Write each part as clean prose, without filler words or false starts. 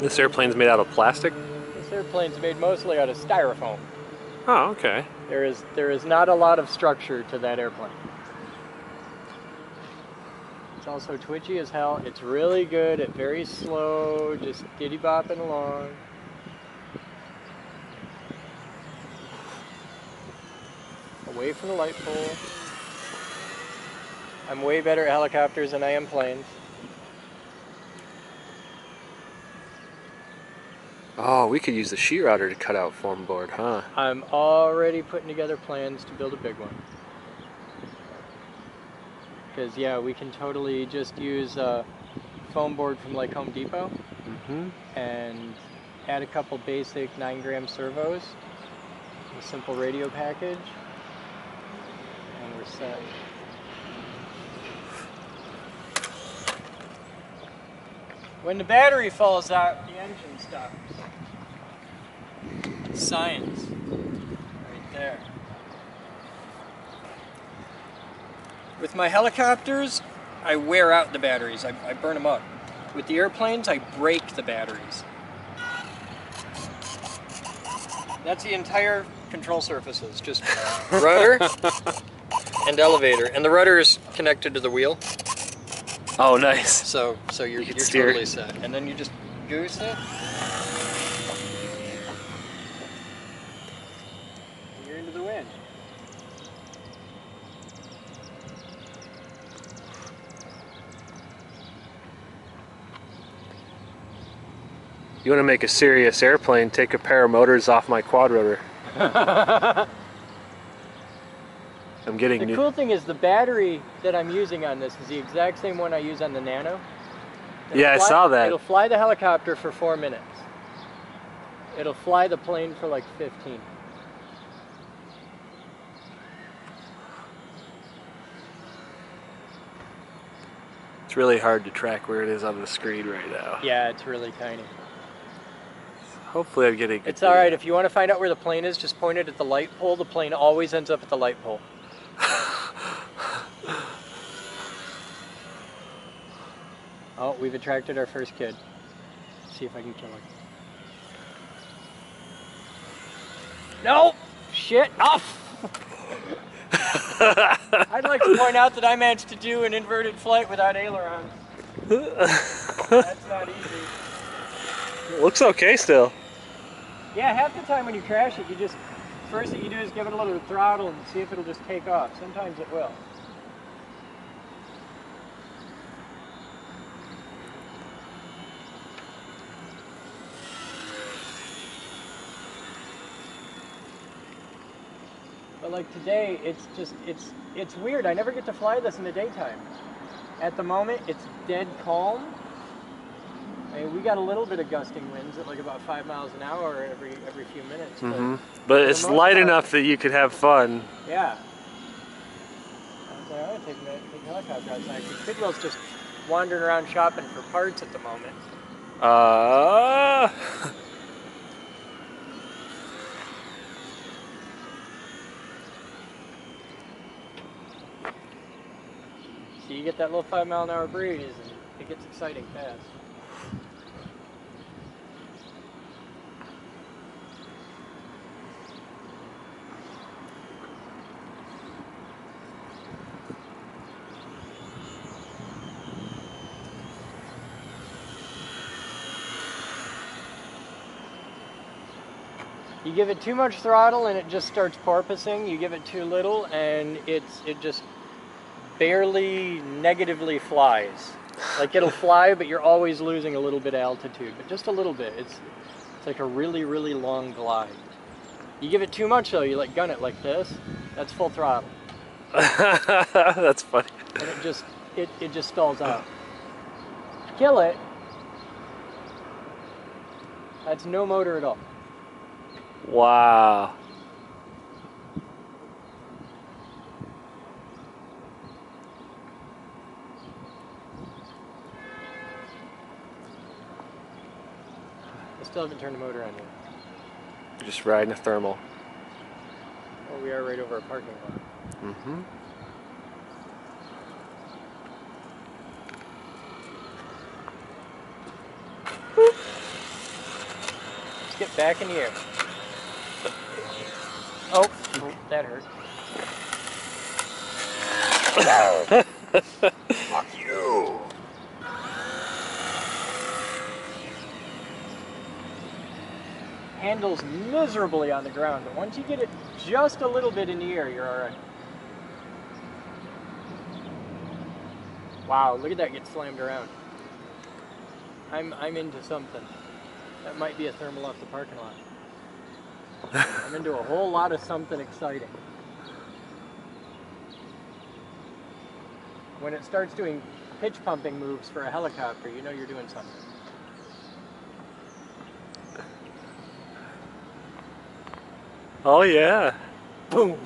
This airplane's made out of plastic? This airplane's made mostly out of styrofoam. Oh, okay. There is not a lot of structure to that airplane. It's also twitchy as hell. It's really good at very slow, just diddy bopping along. Away from the light pole. I'm way better at helicopters than I am planes. Oh, we could use the sheet router to cut out foam board, huh? I'm already putting together plans to build a big one. Because, yeah, we can totally just use a foam board from like Home Depot and add a couple basic 9-gram servos, a simple radio package, and we're set. When the battery falls out, the engine stops. Science. Right there. With my helicopters, I wear out the batteries. I burn them up. With the airplanes, I break the batteries. That's the entire control surfaces. Just rudder and elevator. And the rudder is connected to the wheel. Oh, nice. So you're totally set. And then you just goose it. And you're into the wind. You want to make a serious airplane, take a pair of motors off my quad rotor. I'm getting The cool thing is the battery that I'm using on this is the exact same one I use on the Nano. I saw that. It'll fly the helicopter for 4 minutes. It'll fly the plane for like 15. It's really hard to track where it is on the screen right now. Yeah, it's really tiny. Hopefully I'm getting... It's alright, if you want to find out where the plane is, just point it at the light pole. The plane always ends up at the light pole. Oh, we've attracted our first kid. Let's see if I can kill her. No! Shit! Off! I'd like to point out that I managed to do an inverted flight without ailerons. That's not easy. It looks okay still. Yeah, half the time when you crash it, first thing you do is give it a little throttle and see if it'll just take off. Sometimes it will. But like today, it's weird. I never get to fly this in the daytime. At the moment, it's dead calm. I mean, we got a little bit of gusting winds at like about 5 miles an hour every few minutes. But it's light enough that you could have fun. Yeah. I was like, I'm gonna take the helicopter outside. Kidwell's just wandering around shopping for parts at the moment. So you get that little 5 mile an hour breeze and it gets exciting fast. You give it too much throttle and it just starts porpoising. You give it too little and it just barely negatively flies. Like it'll fly, but you're always losing a little bit of altitude, but just a little bit. It's like a really, really long glide. You give it too much though, you like gun it like this, that's full throttle. That's funny. And it just stalls out. Kill it, that's no motor at all. Wow. I still haven't turned the motor on yet. You're just riding a thermal. Oh, we are right over a parking lot. Back in the air. Oh, that hurt. Fuck you. Handles miserably on the ground, but once you get it just a little bit in the air, you're alright. Wow, look at that get slammed around. I'm into something. That might be a thermal off the parking lot. I'm into a whole lot of something exciting. When it starts doing pitch pumping moves for a helicopter, you know you're doing something. Oh yeah. Boom!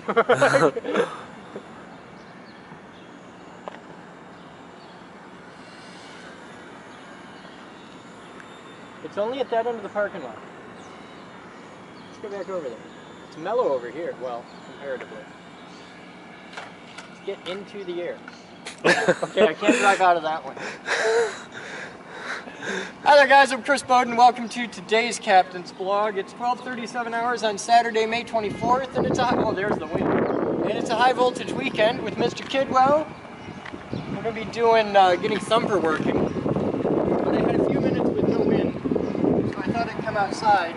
It's only at that end of the parking lot. Let's go back over there. It's mellow over here, well, comparatively. Let's get into the air. Okay, I can't drive out of that one. Hi there guys, I'm Chris Boden. Welcome to today's Captain's Blog. It's 12:37 hours on Saturday, May 24th, and it's a there's the wind. And it's a high voltage weekend with Mr. Kidwell. We're gonna be doing getting thumper working. But I had a few minutes with no wind, so I thought I'd come outside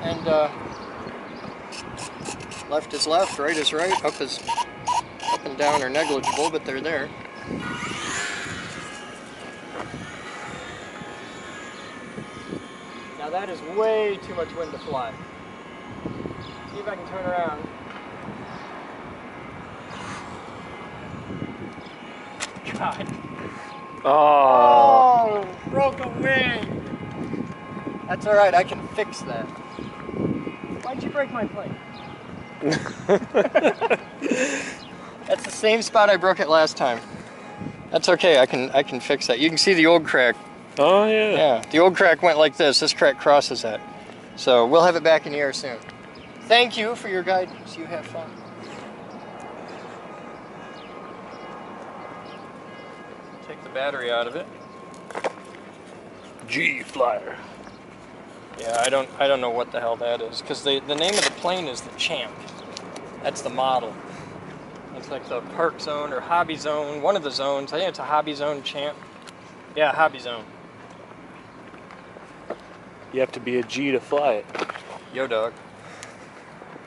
and left is left, right is right, up and down are negligible, but they're there. Now that is way too much wind to fly. See if I can turn around. God. Oh. Oh, broke a wing. That's alright, I can fix that. Why'd you break my plane? That's the same spot I broke it last time. That's okay, I can fix that. You can see the old crack. Oh yeah. Yeah, the old crack went like this. This crack crosses that. So we'll have it back in the air soon. Thank you for your guidance. You have fun. Take the battery out of it. G Flyer. Yeah, I don't know what the hell that is, because the name of the plane is the Champ. That's the model. It's like the Park Zone or Hobby Zone, one of the zones. I think it's a Hobby Zone Champ. Yeah, Hobby Zone. You have to be a G to fly it. Yo, dog.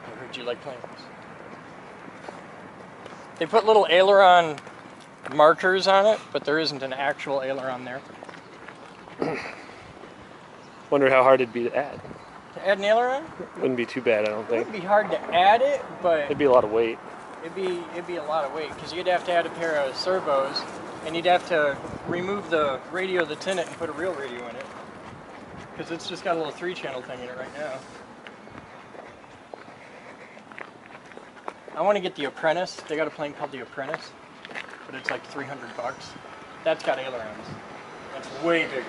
I heard you like planes. They put little aileron markers on it, but there isn't an actual aileron there. Wonder how hard it'd be to add. To add an aileron? Wouldn't be too bad, I don't It think. wouldn't be hard to add it, but It'd be a lot of weight. it'd be a lot of weight, because you'd have to add a pair of servos, and you'd have to remove the radio that's in it and put a real radio in it, because it's just got a little 3-channel thing in it right now. I want to get the Apprentice. They got a plane called the Apprentice, but it's like $300. That's got ailerons. That's way bigger.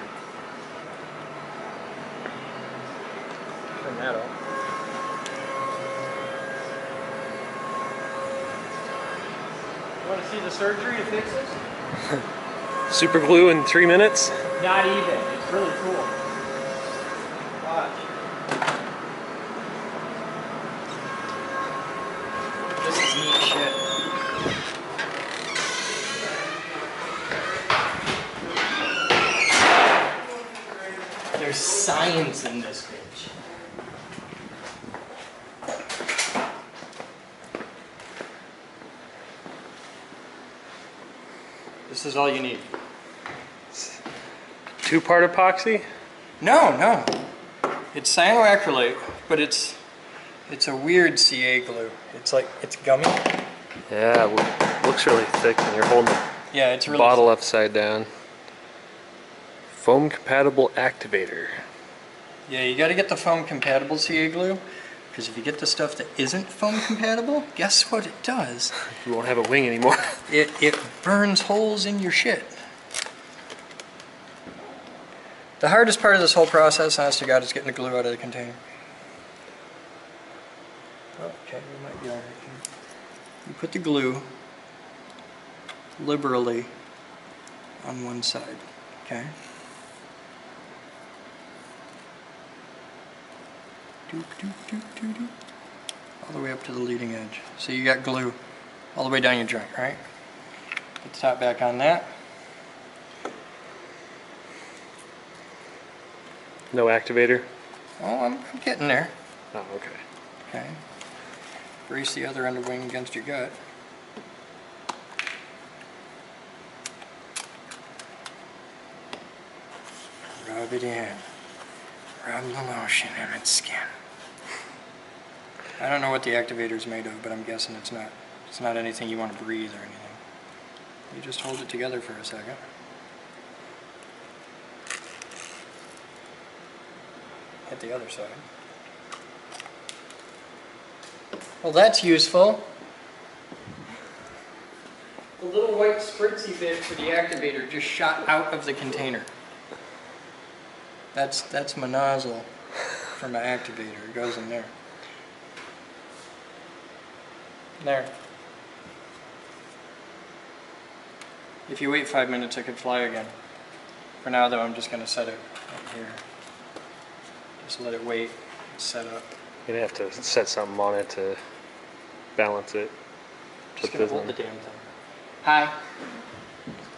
Turn that off. You want to see the surgery to fix this? Super glue in 3 minutes? Not even. It's really cool. Watch. This is neat shit. There's science in this bitch. This is all you need. 2-part epoxy? No. It's cyanoacrylate, but it's a weird CA glue. It's gummy. Yeah, looks really thick when you're holding the Yeah, it's really bottle upside down. Foam compatible activator. Yeah, you gotta get the foam compatible CA glue, because if you get the stuff that isn't foam compatible, guess what it does? You won't have a wing anymore. It burns holes in your shit. The hardest part of this whole process, honest to God, is getting the glue out of the container. Okay, we might be alright here. You put the glue liberally on one side, okay? All the way up to the leading edge. So you got glue all the way down your joint, right? Put the top back on that. No activator? Oh, I'm getting there. Oh, okay. Okay. Brace the other under wing against your gut. Rub it in. Rub the lotion in its skin. I don't know what the activator's made of, but I'm guessing it's not anything you want to breathe or anything. You just hold it together for a second. Hit the other side. Well, that's useful. The little white spritzy bit for the activator just shot out of the container. That's my nozzle for my activator. It goes in there. There. If you wait 5 minutes, it could fly again. For now, though, I'm just going to set it up here. Just let it wait and set up. You're going to have to set something on it to balance it. Just going to hold the damn thing. Hi.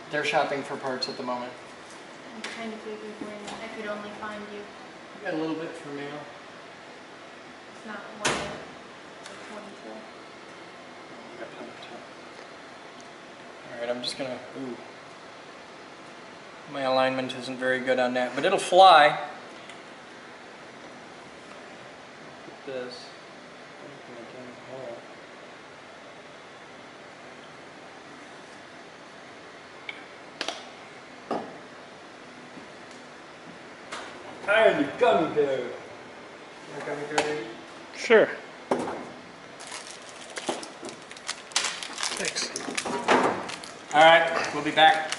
They're shopping for parts at the moment. I'm trying to figure when I could only find you. You got a little bit for mail. It's not one yet. It's 24. Got plenty of time. Alright, I'm just gonna, ooh. My alignment isn't very good on that, but it'll fly. Put this. Iron the gummy bear. You want a gummy bear, baby? Sure. Thanks. Alright, we'll be back.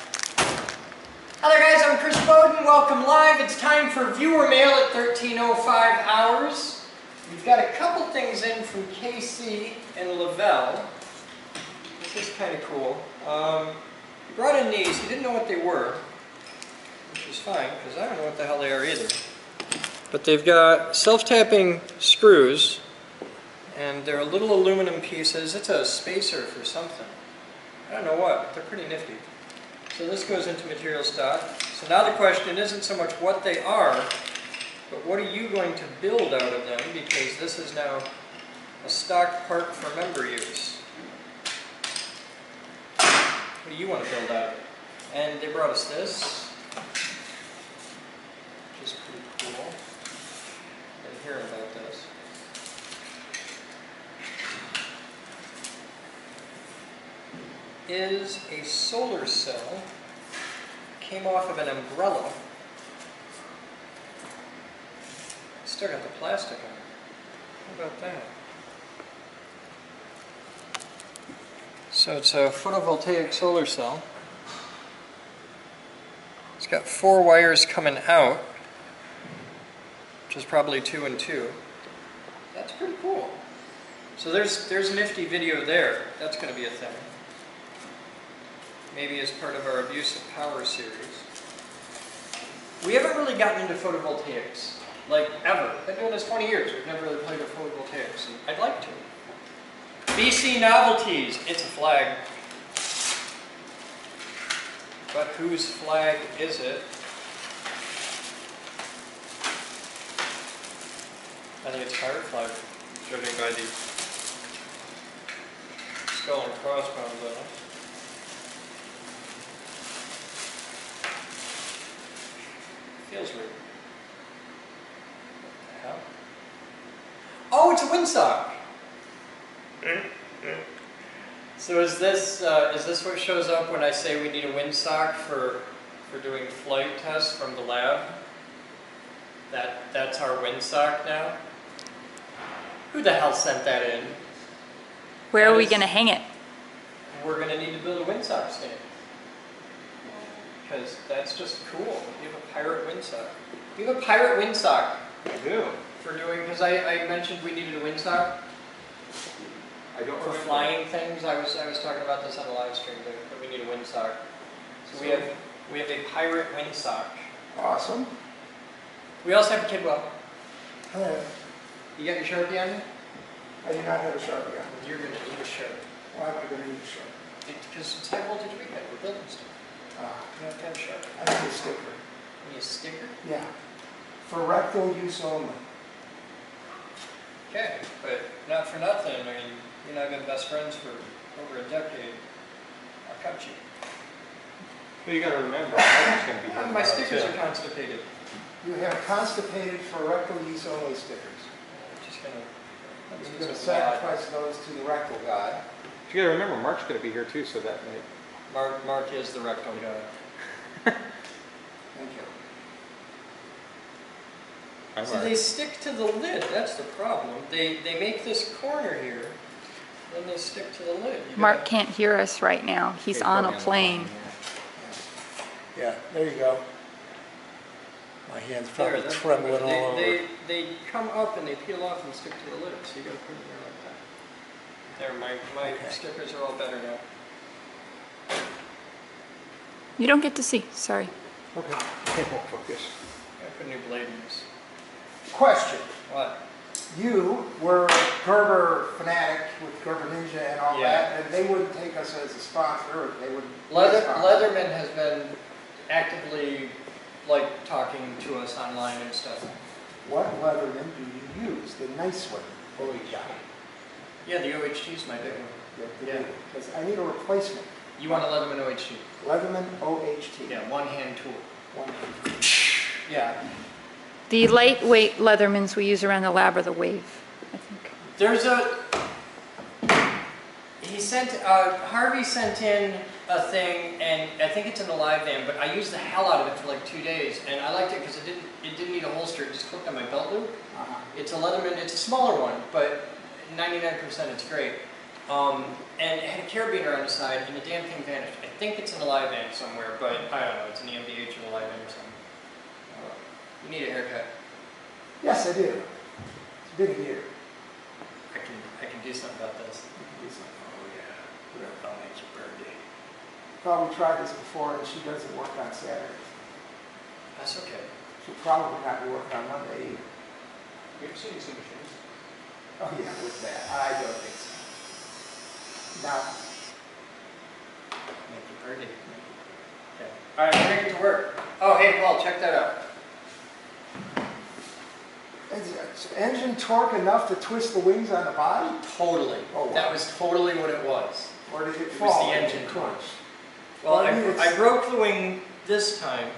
Hi there guys, I'm Chris Boden. Welcome live. It's time for viewer mail at 13:05 hours. We've got a couple things in from KC and Lavelle. This is kind of cool. He brought in these. He didn't know what they were, which is fine, because I don't know what the hell they are either. But they've got self-tapping screws, and they're little aluminum pieces. It's a spacer for something. I don't know what, but they're pretty nifty. So this goes into material stock. So now the question isn't so much what they are, but what are you going to build out of them, because this is now a stock part for member use. What do you want to build out of it? And they brought us this, which is pretty cool. I didn't hear about this. Is a solar cell. Came off of an umbrella. Still got the plastic on it. How about that? So it's a photovoltaic solar cell. It's got 4 wires coming out, which is probably 2 and 2. That's pretty cool. So there's nifty video there. That's going to be a thing. Maybe as part of our Abuse of Power series. We haven't really gotten into photovoltaics, like ever. I've been doing this 20 years. We've never really played with photovoltaics, and I'd like to. BC Novelties, it's a flag. But whose flag is it? I think it's pirate flag, judging by the skull and crossbones on it. Feels weird. What the hell? Oh, it's a windsock! So is this what shows up when I say we need a windsock for doing flight tests from the lab? That's our windsock now? Who the hell sent that in? Where are we going to hang it? We're going to need to build a windsock stand. Because that's just cool. You have a pirate windsock. You have a pirate windsock. I do. For doing, because I mentioned we needed a windsock. I don't For flying things. I was talking about this on the live stream, but we need a windsock. So we have a pirate windsock. Awesome. We also have a Kidwell. Hello. You got your Sharpie on you? I do not have a Sharpie on. You're going to need a Sharpie. Why am I going to need a Sharpie? Because it's high voltage weekend. We're building stuff. You have to have a Sharpie. I need a sticker. You need a sticker? Yeah. For rectal use only. Okay, but not for nothing. I mean, you and I have been best friends for over a decade. I'll cut you. Well, you got to remember, Mark's going to be here. My stickers are constipated. You have constipated for rectal use only stickers. Just gonna. You're going to sacrifice those to the rectal god. You got to remember, Mark's going to be here too, so that may. Mark is the rectal god. Thank you. So they stick to the lid. That's the problem. They make this corner here, then they stick to the lid. Mark can't hear us right now. He's on a plane. Yeah, there you go. My hand's probably trembling all over. They come up and they peel off and stick to the lid, so you gotta put it there like that. There, my stickers are all better now. You don't get to see, sorry. Okay. Focus. I put a new blade in this. Question. What? You were a Gerber fanatic with Gerber Ninja and all Yeah. that, and they wouldn't take us as a sponsor, or they wouldn't. Leatherman has been actively like talking to us online and stuff. What Leatherman do you use? The nice one. Oh, yeah. Yeah, the OHT is my big one. Yeah. Because I need a replacement. You want a Leatherman OHT? Leatherman OHT. Yeah, one hand tool. One. Yeah. The lightweight Leathermans we use around the lab are the Wave, I think. There's Harvey sent in a thing, and I think it's in the live van, but I used the hell out of it for like 2 days, and I liked it because it didn't need a holster, it just clipped on my belt loop. It's a Leatherman, it's a smaller one, but 99% it's great. And it had a carabiner on the side, and the damn thing vanished. I think it's in the live van somewhere, but I don't know, it's in the MDH or the live van or something. You need a haircut. Yes, I do. It's a big year. I can do something about this. Oh, yeah. Thought we tried this before, and she doesn't work on Saturdays. That's okay. She'll probably not be working on Monday either. We've seen some machines. Oh, yeah, with that. I don't think so. Now, Make you pretty. Okay. All right, we're gonna get to work. Oh, hey, Paul, check that out. is engine torque enough to twist the wings on the body? Totally. Oh, wow. That was totally what it was. Or did it It fall? was the engine torque. Well, I broke the wing this time,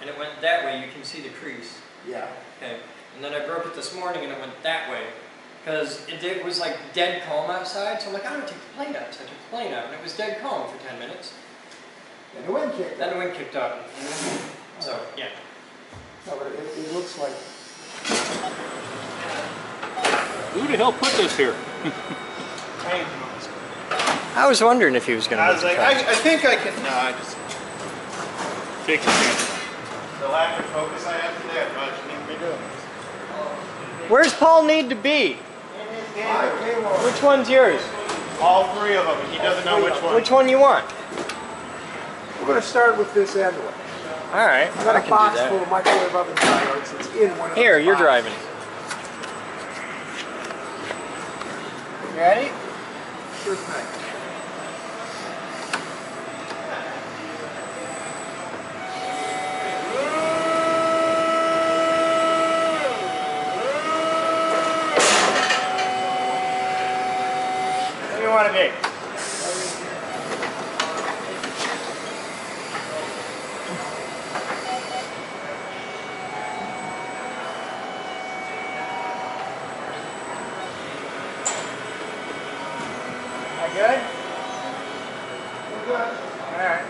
and it went that way. You can see the crease. Yeah. Okay. And then I broke it this morning, and it went that way. Because it was like dead calm outside, so I'm like, I'm going to take the plane out. So I took the plane out, and it was dead calm for 10 minutes. And the wind kicked. Then the wind kicked up. So, yeah. No, but it looks like... Who the hell put this here? I was wondering if he was going to. I was like, I think I can. No, I just fix it. The lack of focus I have today, I thought you need me doing this. Where's Paul need to be? Which one's yours? All three of them. He doesn't know which one. Which one you want? We're going to start with this end one. All right, I've got a box full of microwave oven diodes. It's in one of those Here, you're boxes. driving. You ready? Sure thing. Where do you want to be? Good? We're good. Alright.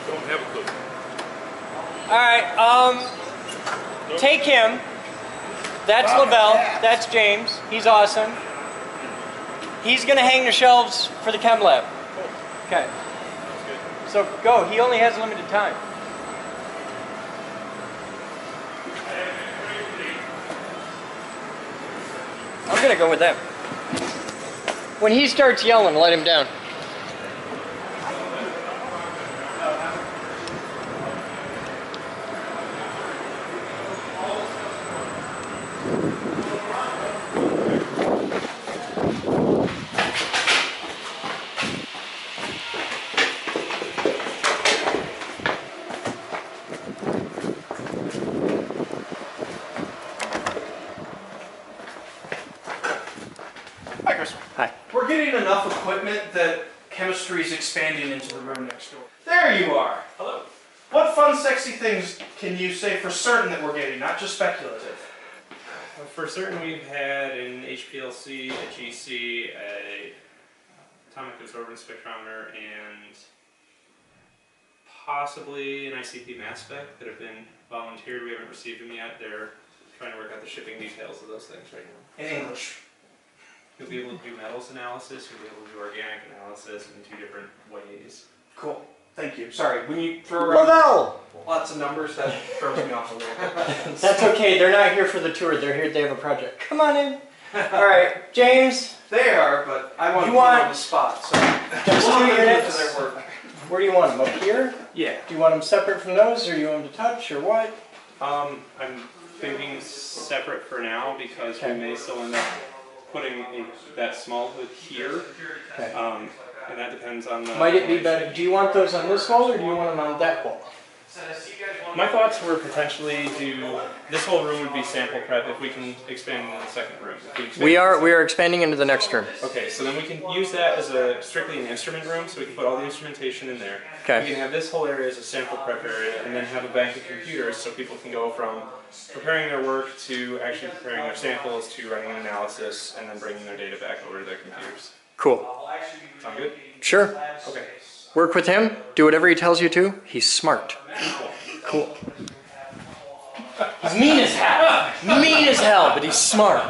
Don't have a clue. Alright, take him. That's LaBelle. That's James. He's awesome. He's gonna hang the shelves for the chem lab. Okay. So go. He only has limited time. I'm gonna go with them. When he starts yelling, let him down. chemistry is expanding into the room next door. There you are. Hello. What fun, sexy things can you say for certain that we're getting, not just speculative? Well, for certain, we've had an HPLC, a GC, a atomic absorbance spectrometer, and possibly an ICP mass spec that have been volunteered. We haven't received them yet. They're trying to work out the shipping details of those things right now. In English. You'll be able to do metals analysis, you'll be able to do organic analysis in 2 different ways. Cool. Thank you. Sorry, when you throw around lots of numbers, that throws me off a little bit. That's okay. They're not here for the tour. They're here. They have a project. Come on in. All right, James. They are, but I want to put them on the spot. So Just 2 units. their work. Where do you want them? Up here? Yeah. Do you want them separate from those, or do you want them to touch, or what? I'm thinking separate for now because we may still end up putting that small hood here. Okay. And that depends on the... Might it be better? Do you want those on this wall, or do you want them on that wall? My thoughts were potentially this whole room would be sample prep if we can expand into the second room. We are expanding into the next room. Okay, so then we can use that as strictly an instrument room, so we can put all the instrumentation in there. Okay. We can have this whole area as a sample prep area, and then have a bank of computers so people can go from preparing their work to actually preparing their samples to running an analysis and then bringing their data back over to their computers. Cool. Sound good? Sure. Okay. Work with him. Do whatever he tells you to. He's smart. Cool. He's mean as hell. Mean as hell, but he's smart.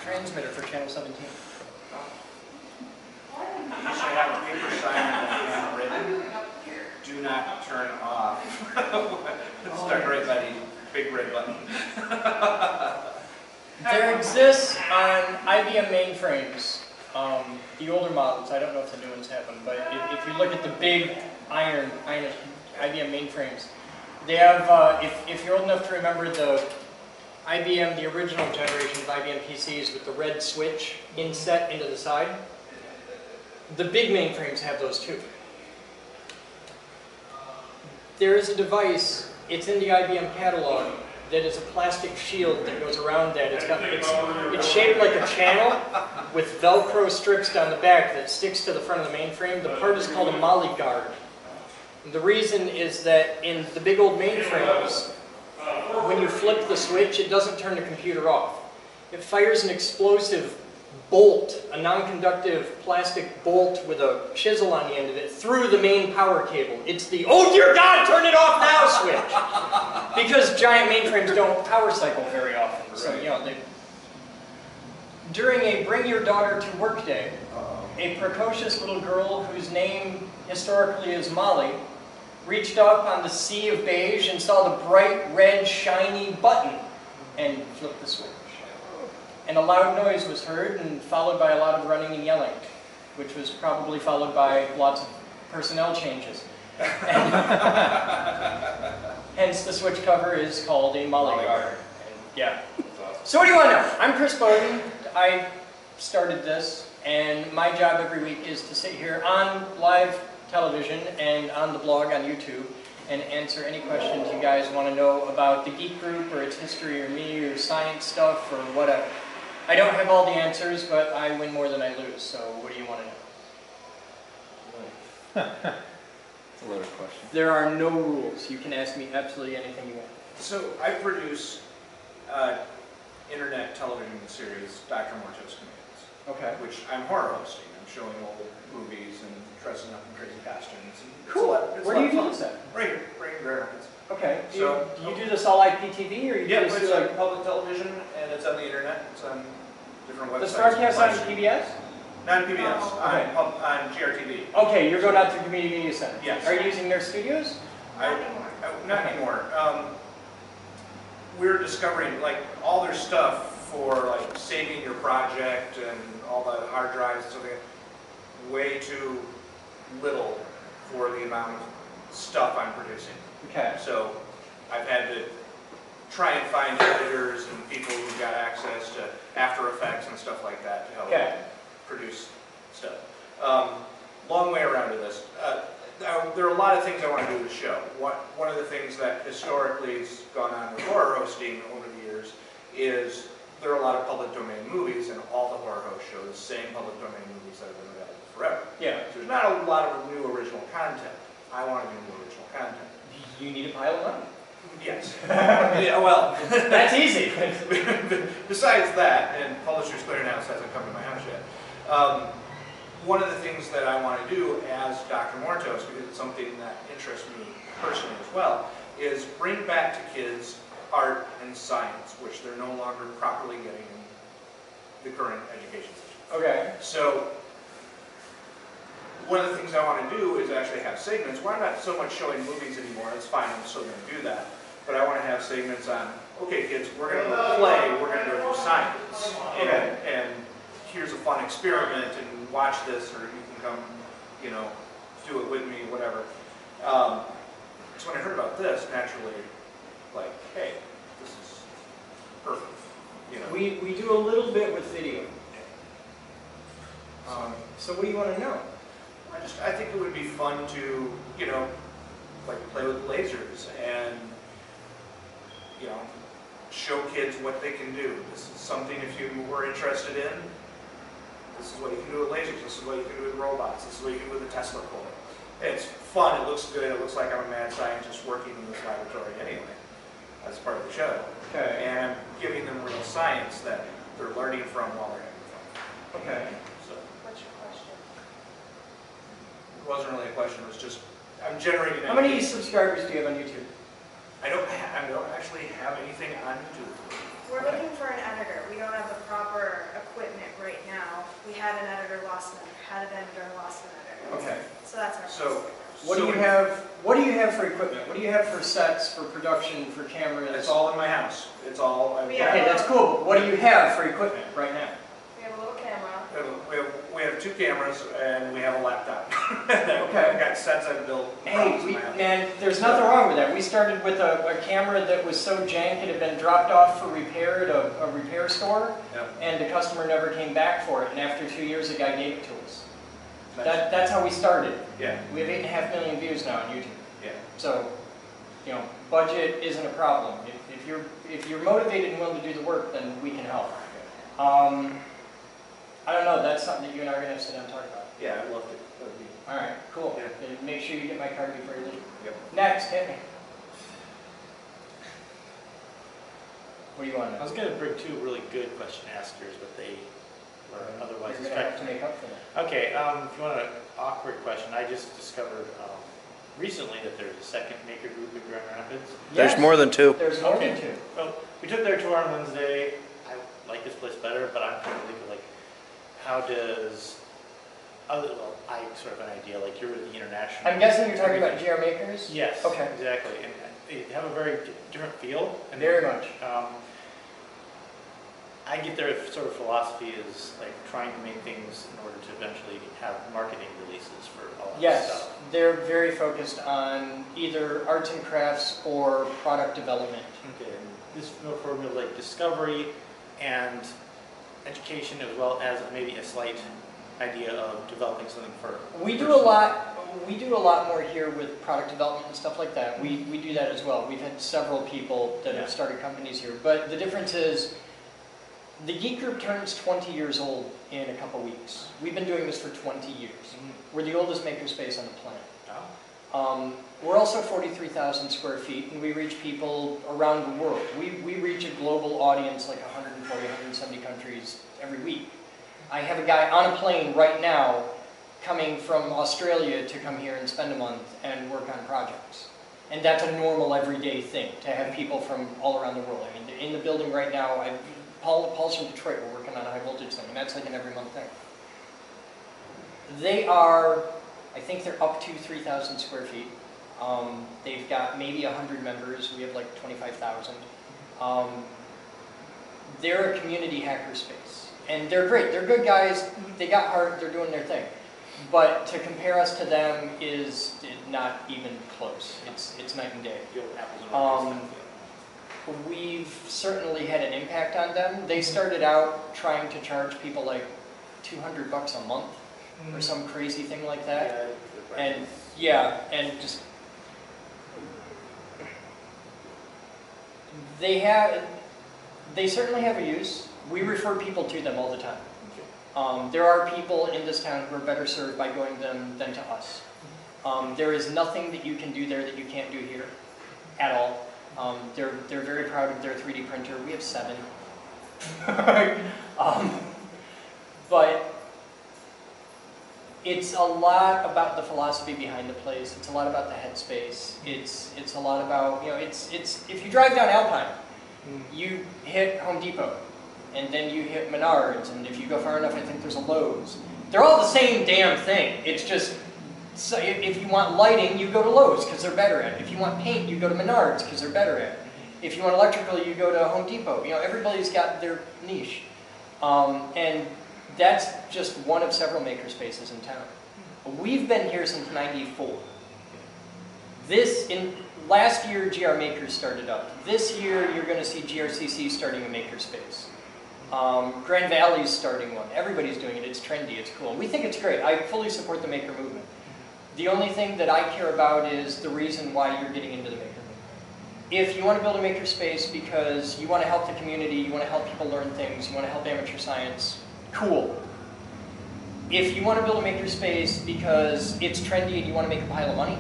Transmitter for channel 17. You should have a paper sign on the handwritten. Do not turn off. Stuck right by the big red button. There exists on IBM mainframes, the older models, I don't know if the new ones have them, but if you look at the big iron IBM mainframes, they have, if you're old enough to remember the IBM, the original generation of IBM PCs with the red switch inset into the side, the big mainframes have those too. There is a device, it's in the IBM catalog, that is a plastic shield that goes around that. It's shaped like a channel with Velcro strips down the back that sticks to the front of the mainframe. The part is called a molly guard. And the reason is that in the big old mainframes, when you flip the switch, it doesn't turn the computer off. It fires an explosive bolt, a non-conductive plastic bolt with a chisel on the end of it, through the main power cable. It's the, oh dear God, turn it off now switch! Because giant mainframes don't power cycle very often. So, you know, during a Bring Your Daughter to Work Day, a precocious little girl whose name historically is Molly reached up on the sea of beige and saw the bright red shiny button and flipped the switch. And a loud noise was heard, and followed by a lot of running and yelling, which was probably followed by lots of personnel changes. Hence, the switch cover is called a molly guard. Yeah. So what do you want to know? I'm Chris Boden. I started this, and my job every week is to sit here on live television and on the blog on YouTube and answer any questions you guys want to know about the Geek Group or its history or me or science stuff or whatever. I don't have all the answers, but I win more than I lose, so what do you want to know? That's a loaded question. There are no rules. You can ask me absolutely anything you want. So I produce internet television series, Dr. Morto's Commands. Okay. Which I'm horror hosting. I'm showing old movies and dressing up in crazy costumes. And Cool. Where do you do this at? Right here, right in Grand Rapids. Okay. Do you do this all IPTV, or you do Yeah, this it's through like public television, and it's on the internet. It's on different websites. this broadcast on PBS? Not PBS, Okay. on GRTV. Okay, you're going out to Community Media Center. Yes. Are you using their studios? Not anymore. We're discovering like all their stuff for like saving your project and all the hard drives and stuff like that. Way too little for the amount of stuff I'm producing. Okay. So I've had to try and find editors and people who've got access to After Effects and stuff like that to help produce stuff. Long way around to this. There are a lot of things I want to do with the show. One of the things that historically has gone on with horror hosting over the years is there are a lot of public domain movies, and all the horror hosts show the same public domain movies that have been available forever. Yeah. So there's not a lot of new original content. I want to do new original content. You need a pile of money. Yes. Yeah, well. That's easy. Besides that, and Publishers Clearinghouse hasn't come to my house yet, one of the things that I want to do as Dr. Mortos, because it's something that interests me personally as well, is bring back to kids art and science, which they're no longer properly getting in the current education system. Okay. So, one of the things I want to do is actually have segments where I'm not so much showing movies anymore. It's fine, I'm still going to do that. But I want to have segments on, okay kids, we're going to go play, we're going to go do science. And here's a fun experiment, and watch this, or you can come, you know, do it with me, whatever. So when I heard about this, naturally, like, hey, this is perfect. You know. We do a little bit with video. So what do you want to know? I think it would be fun to, you know, like play with lasers and, you know, show kids what they can do. This is something, if you were interested in, this is what you can do with lasers, this is what you can do with robots, this is what you can do with a Tesla coil. It's fun, it looks good, it looks like I'm a mad scientist working in this laboratory anyway. That's part of the show. Okay. And I'm giving them real science that they're learning from while they're having fun. Okay. So, What's your question? it wasn't really a question, it was just, I'm generating. How many subscribers do you have on YouTube? I don't actually have anything on YouTube. We're looking for an editor. We don't have the proper equipment right now. We had an editor, lost an editor, had an editor, lost an editor. Okay. So that's our So, What do you have? What do you have for equipment? What do you have for sets, for production, for cameras? It's all in my house. It's all. We have- Okay, that's cool. But what do you have for equipment right now? We have a little camera. We have 2 cameras and we have a laptop. Okay. I've got sets I've built. Hey, man, there's nothing wrong with that. We started with a camera that was so jank it had been dropped off for repair at a repair store, Yep. and the customer never came back for it. And after 2 years, the guy gave it to us. Nice. That's how we started. Yeah. We have 8.5 million views now on YouTube. Yeah. So, you know, budget isn't a problem. If you're motivated and willing to do the work, then we can help. I don't know. That's something that you and I are gonna have to sit down and talk about. Yeah, I loved it. That would be. All right, cool. Yeah. And make sure you get my card before you leave. Yep. Next, hit me. What do you want to I know? was going to bring 2 really good question askers, but they were otherwise You're gonna have to distracted. make up for that. Okay, if you want an awkward question, I just discovered recently that there's a second maker group in Grand Rapids. There's Yes, more than 2. There's more Okay. than 2. Well, we took their tour on Wednesday. I like this place better, but I'm trying to think of like, how does, well, I sort of an idea, like you're the international. I'm guessing you're talking about GR Makers? Yes, Okay. exactly. And they have a very different feel. And Very much. I get their sort of philosophy is like trying to make things in order to eventually have marketing releases for all that Yes, stuff. they're very focused on either arts and crafts or product development. Okay, and this formula like discovery and education, as well as maybe a slight idea of developing something for. We do a lot. We do a lot more here with product development and stuff like that. We do that as well. We've had several people that have started companies here, but the difference is the Geek Group turns 20 years old in a couple weeks. We've been doing this for 20 years. We're the oldest makerspace on the planet. We're also 43,000 square feet, and we reach people around the world. We reach a global audience, like 140, 170 countries every week. I have a guy on a plane right now coming from Australia to come here and spend a month and work on projects. And that's a normal everyday thing, to have people from all around the world. I mean, in the building right now, Paul's from Detroit, we're working on a high voltage thing, and that's like an every month thing. They are, I think they're up to 3,000 square feet. They've got maybe 100 members, we have like 25,000. They're a community hacker space. And they're great, they're good guys, they got heart, they're doing their thing. But to compare us to them is not even close. It's night and day. We've certainly had an impact on them. They started out trying to charge people like $200 a month or some crazy thing like that. And yeah, and just they certainly have a use. We refer people to them all the time. There are people in this town who are better served by going to them than to us. There is nothing that you can do there that you can't do here, at all. They're very proud of their 3D printer. We have 7. But it's a lot about the philosophy behind the place. It's a lot about the headspace. It's a lot about, you know, it's if you drive down Alpine, you hit Home Depot, and then you hit Menards, and if you go far enough, I think there's a Lowe's. They're all the same damn thing. It's just, so if you want lighting, you go to Lowe's because they're better at it. If you want paint, you go to Menards because they're better at it. If you want electrical, you go to Home Depot. You know, everybody's got their niche. And that's just one of several maker spaces in town. We've been here since '94. Last year, GR Makers started up. This year, you're going to see GRCC starting a maker space. Grand Valley's starting one. Everybody's doing it. It's trendy. It's cool. We think it's great. I fully support the maker movement. The only thing that I care about is the reason why you're getting into the maker movement. If you want to build a maker space because you want to help the community, you want to help people learn things, you want to help amateur science, cool. If you want to build a maker space because it's trendy and you want to make a pile of money,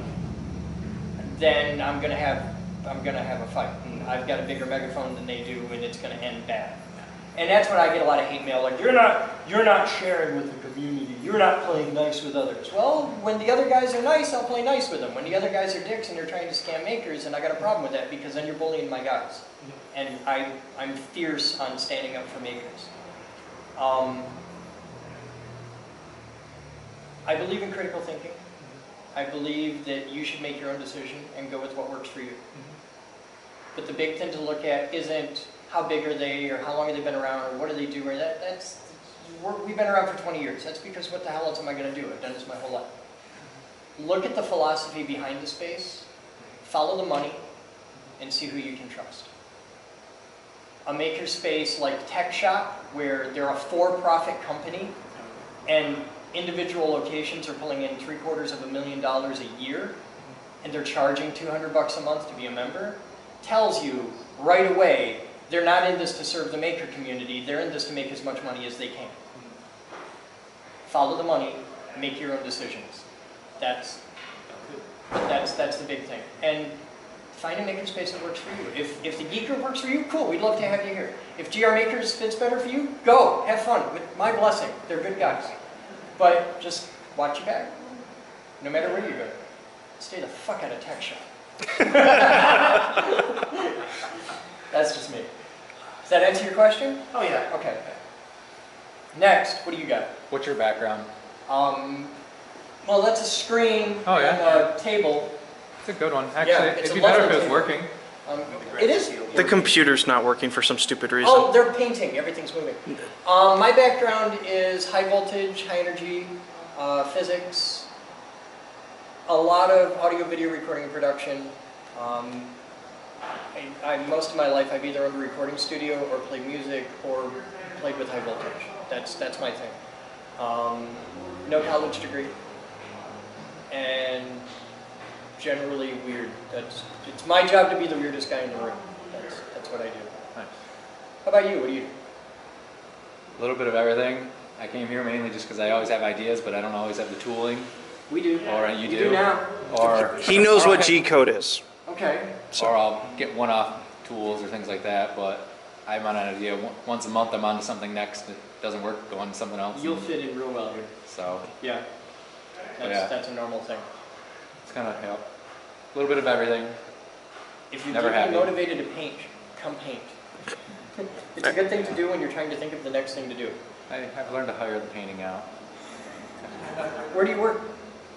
then I'm gonna have a fight. And I've got a bigger megaphone than they do, and it's gonna end bad. And that's when I get a lot of hate mail, like, you're not sharing with the community, you're not playing nice with others. Well, when the other guys are nice, I'll play nice with them. When the other guys are dicks and they're trying to scam makers, and I got a problem with that because then you're bullying my guys. And I'm fierce on standing up for makers. I believe in critical thinking. I believe that you should make your own decision and go with what works for you. But the big thing to look at isn't how big are they, or how long have they been around, or what do they do, or we've been around for 20 years. That's because what the hell else am I going to do? I've done this my whole life. Look at the philosophy behind the space, follow the money, and see who you can trust. A maker space like Tech Shop, where they're a for-profit company, and individual locations are pulling in $750,000 a year, and they're charging $200 a month to be a member, tells you right away they're not in this to serve the maker community, they're in this to make as much money as they can. Follow the money, make your own decisions. That's the big thing. And find a maker space that works for you. If the Geek Group works for you, cool, we'd love to have you here. If GR Makers fits better for you, go, have fun, with my blessing, they're good guys. But just watch your back, no matter where you go. Stay the fuck out of Tech Shop. That's just me. Does that answer your question? Oh yeah. Okay. Next, what do you got? What's your background? Well, that's a screen Oh, yeah. and a table. It's a good one. Actually, Yeah, it's it'd a be better if lovely it was table. working. It is. The computer's not working for some stupid reason. Oh, they're painting. Everything's moving. My background is high voltage, high energy, physics, a lot of audio, video recording and production. Most of my life, I've either owned a recording studio or played music or played with high voltage. That's my thing. No college degree, and generally weird. It's my job to be the weirdest guy in the room. That's what I do. Nice. How about you? What do you do? A little bit of everything. I came here mainly just because I always have ideas, but I don't always have the tooling. We do. Or you We do. now. Or He knows what G-code is. Okay. or I'll get one-off tools or things like that. But I'm on an idea. Once a month, I'm on to something next. It doesn't work, go on to something else. You'll fit in real well here. So Yeah. That's a normal thing. it's kind of a little bit of everything. If you're Never happy. motivated to paint, come paint. It's a good thing to do when you're trying to think of the next thing to do. I've learned to hire the painting out. Where do you work?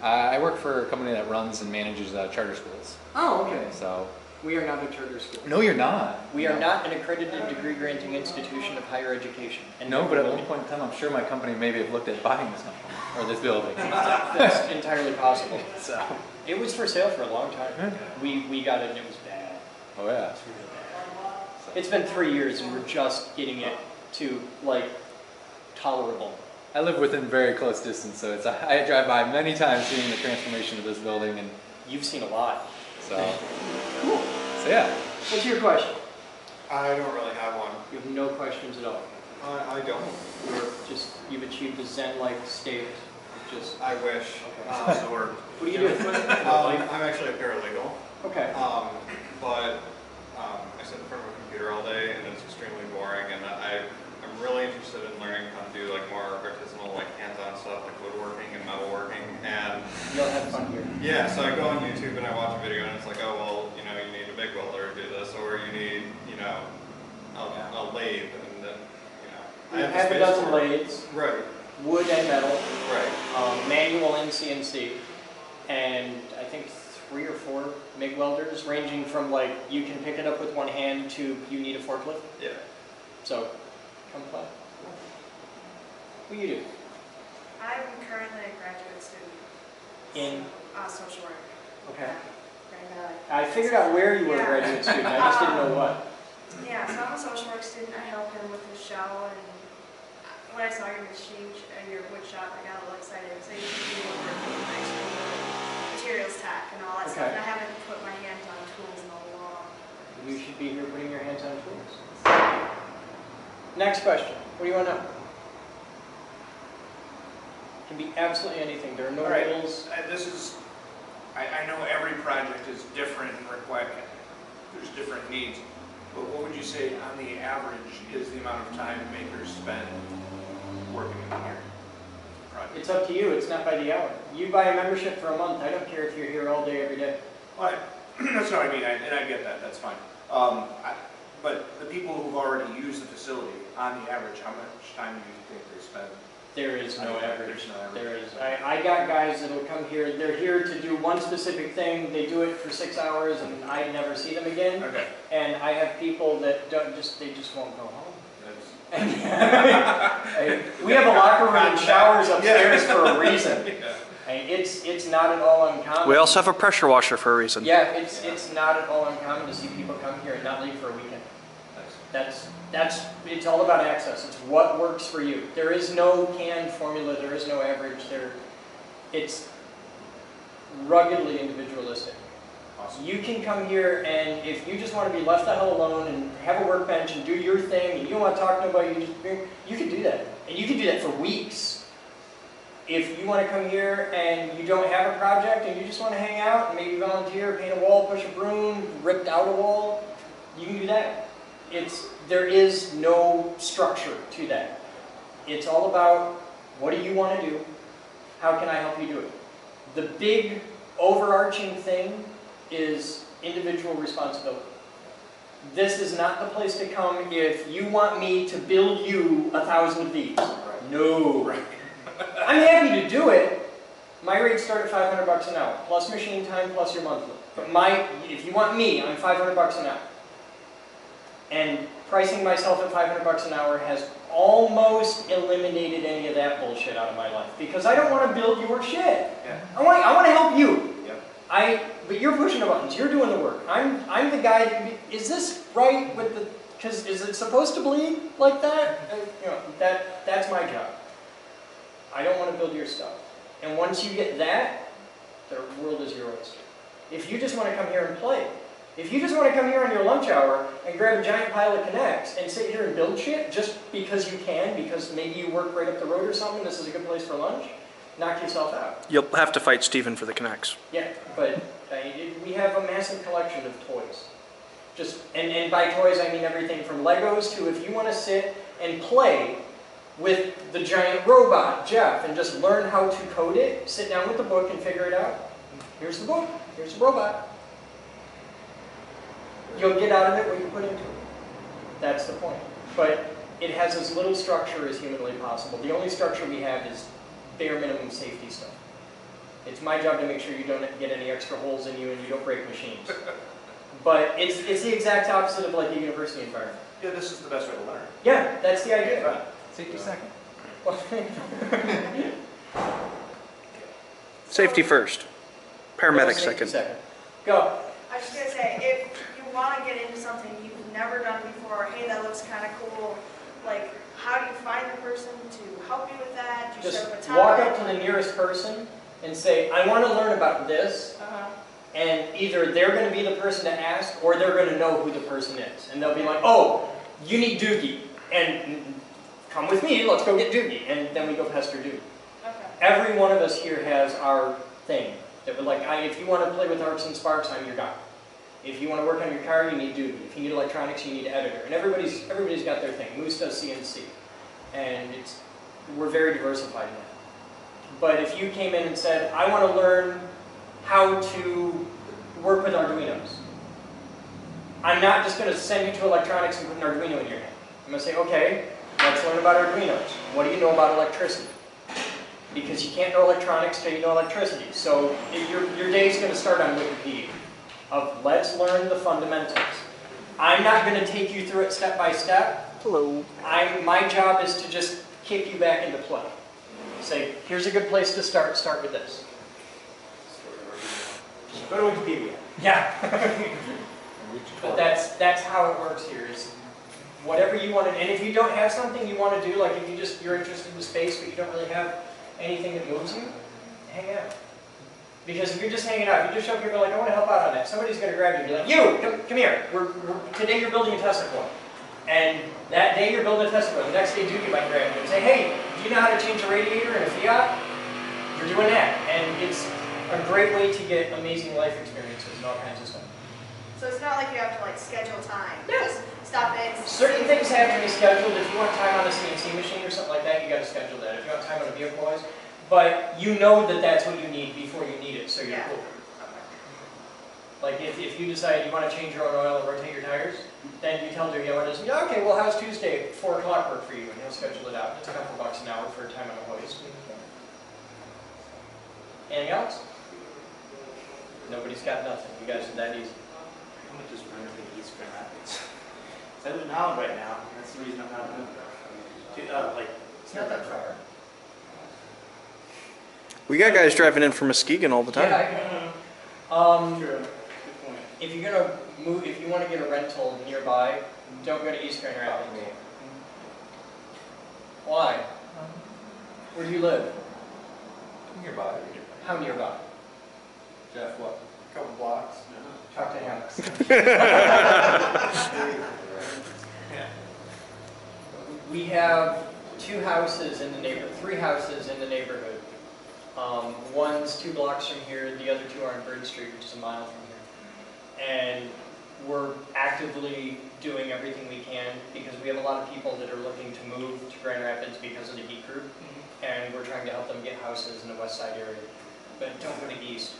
I work for a company that runs and manages charter schools. Oh, okay. So We are not a charter school. no, you're not. We are not an accredited degree-granting institution of higher education. And No, but never at will one be. point in time, I'm sure my company maybe have looked at buying this company or this building. That's entirely possible. So, It was for sale for a long time. We got it and it was bad. oh yeah. It's really bad. It's been 3 years and we're just getting it to, like, tolerable. I live within very close distance, so I drive by many times seeing the transformation of this building, and You've seen a lot. so yeah. What's your question? I don't really have one. You have no questions at all. I don't. You've achieved a Zen-like state. I wish. What do you do? I'm actually a paralegal. Okay. But I sit in front of a computer all day, and it's extremely boring. And I'm really interested in learning how to do like more artisanal, like hands-on stuff, like woodworking and metalworking. And you'll have fun here. Yeah. So I go on YouTube and I watch a video, and it's like, oh well, you know, you need a big welder to do this, or you need, you know, a lathe, and then, you know. You have a dozen lathes. Right. Wood and metal. Right. Manual and CNC, and I think 3 or 4 MIG welders, ranging from like you can pick it up with one hand to you need a forklift. Yeah. So, come play. What do you do? I'm currently a graduate student In? social work. Okay. Grand Valley. I figured out where you were a graduate student. I just didn't know what. Yeah, so I'm a social work student. I help him with his show, and when I saw your machine, your wood shop, I got a little excited. So you should be working in high school with materials tech and all that stuff. And I haven't put my hands on tools in a long time. You should be here putting your hands on tools. Next question. What do you want to know? It can be absolutely anything. There are no rules. I know every project is different and there's different needs. But what would you say on the average is the amount of time makers spend working in here? It's up to you. It's not by the hour. You buy a membership for a month. I don't care if you're here all day, every day. Well, that's what I mean, and I get that. That's fine. But the people who've already used the facility, on the average, how much time do you think they spend? There is no average. There's no average. There is. I got guys that will come here. They're here to do one specific thing. They do it for 6 hours, and I never see them again. Okay. And I have people that they just won't go home. We have a locker room and showers upstairs for a reason. It's not at all uncommon. We also have a pressure washer for a reason. Yeah, it's not at all uncommon to see people come here and not leave for a weekend. It's all about access. It's what works for you. There is no canned formula. There is no average. It's ruggedly individualistic. Awesome. You can come here, and if you just want to be left the hell alone and have a workbench and do your thing, and you don't want to talk to nobody, you can do that. And you can do that for weeks. If you want to come here and you don't have a project and you just want to hang out and maybe volunteer, paint a wall, push a broom, rip out a wall, you can do that. There is no structure to that. It's all about, what do you want to do? How can I help you do it? The big overarching thing is individual responsibility. This is not the place to come if you want me to build you 1,000 of these. Right. No. Right. I'm happy to do it. My rates start at $500 an hour, plus machine time, plus your monthly. But if you want me, I'm $500 an hour. And pricing myself at $500 an hour has almost eliminated any of that bullshit out of my life, because I don't want to build your shit. Yeah. I want to help you. Yep. But you're pushing the buttons. You're doing the work. I'm the guy that is this right with the? Because is it supposed to bleed like that? That's my job. I don't want to build your stuff. And once you get that, the world is your oyster. If you just want to come here and play, if you just want to come here on your lunch hour and grab a giant pile of Connects and sit here and build shit just because you can, because maybe you work right up the road or something, this is a good place for lunch, knock yourself out. You'll have to fight Steven for the Connects. Yeah, but we have a massive collection of toys. And by toys I mean everything from Legos to if you want to sit and play with the giant robot, Jeff, and just learn how to code it, sit down with the book and figure it out. Here's the book, here's the robot. You'll get out of it what you put into it. That's the point. But it has as little structure as humanly possible. The only structure we have is bare minimum safety stuff. It's my job to make sure you don't get any extra holes in you and you don't break machines. But it's the exact opposite of like a university environment. Yeah, this is the best way to learn. Yeah, that's the idea. Right. Safety second. Safety first. Paramedic Safety second. Go. I was just going to say, if you want to get into something you've never done before, hey, that looks kind of cool, like, how do you find the person to help you with that? Do you Just set up a time? walk up to the nearest person and say, I want to learn about this. And either they're going to be the person to ask, or they're going to know who the person is. And they'll be like, oh, you need Dookie. And come with me, let's go get duty. And then we go pester duty. Okay. Every one of us here has our thing. That we're like, if you want to play with arcs and sparks, I'm your guy. If you want to work on your car, you need duty. If you need electronics, you need editor. And everybody's got their thing. Moose does CNC. And we're very diversified in that. But if you came in and said, I want to learn how to work with Arduinos, I'm not just going to send you to electronics and put an Arduino in your hand. I'm going to say, okay, let's learn about Arduinos. What do you know about electricity? Because you can't know electronics till you know electricity. So your day's going to start on Wikipedia of let's learn the fundamentals. I'm not going to take you through it step by step. Hello. My job is to just kick you back into play. Say, here's a good place to start. Start with this. Go to Wikipedia. Yeah. But that's how it works here. Is whatever you want to, and if you don't have something you want to do, like if you're interested in space but you don't really have anything that moves you, hang out. Because if you're just hanging out, if you just show up here and be like, I want to help out on that, somebody's going to grab you and be like, you, come here. Today you're building a Tesla coil. And that day you're building a Tesla coil. The next day Duke might grab you and say, hey, do you know how to change a radiator in a Fiat? You're doing that. And it's a great way to get amazing life experiences and all kinds of stuff. So it's not like you have to like schedule time. Just stop in. Certain things have to be scheduled. If you want time on a CNC machine or something like that, you got to schedule that. If you want time on a vehicle wise, but you know that that's what you need before you need it, so you're cool. Like if you decide you want to change your own oil and rotate your tires, then you tell the dealer, yeah, okay, well how's Tuesday at 4 o'clock work for you? And he'll schedule it out. It's a couple bucks an hour for time on a hoist. Anything else? Nobody's got nothing. You guys are that easy. I'm gonna just run to East Grand Rapids. So I live in Holland right now. That's the reason I'm not moving. It's not that far. We got guys driving in from Muskegon all the time. Yeah, True. Good point. if you're gonna move, if you want to get a rental nearby, don't go to East Grand Rapids. Why? Where do you live? Nearby. How nearby? Jeff, what? A couple blocks. Talk to Alex. We have 3 houses in the neighborhood. One's 2 blocks from here, the other 2 are on Bird Street, which is a mile from here. And we're actively doing everything we can because we have a lot of people that are looking to move to Grand Rapids because of the Geek Group. And we're trying to help them get houses in the west side area. But don't go to East.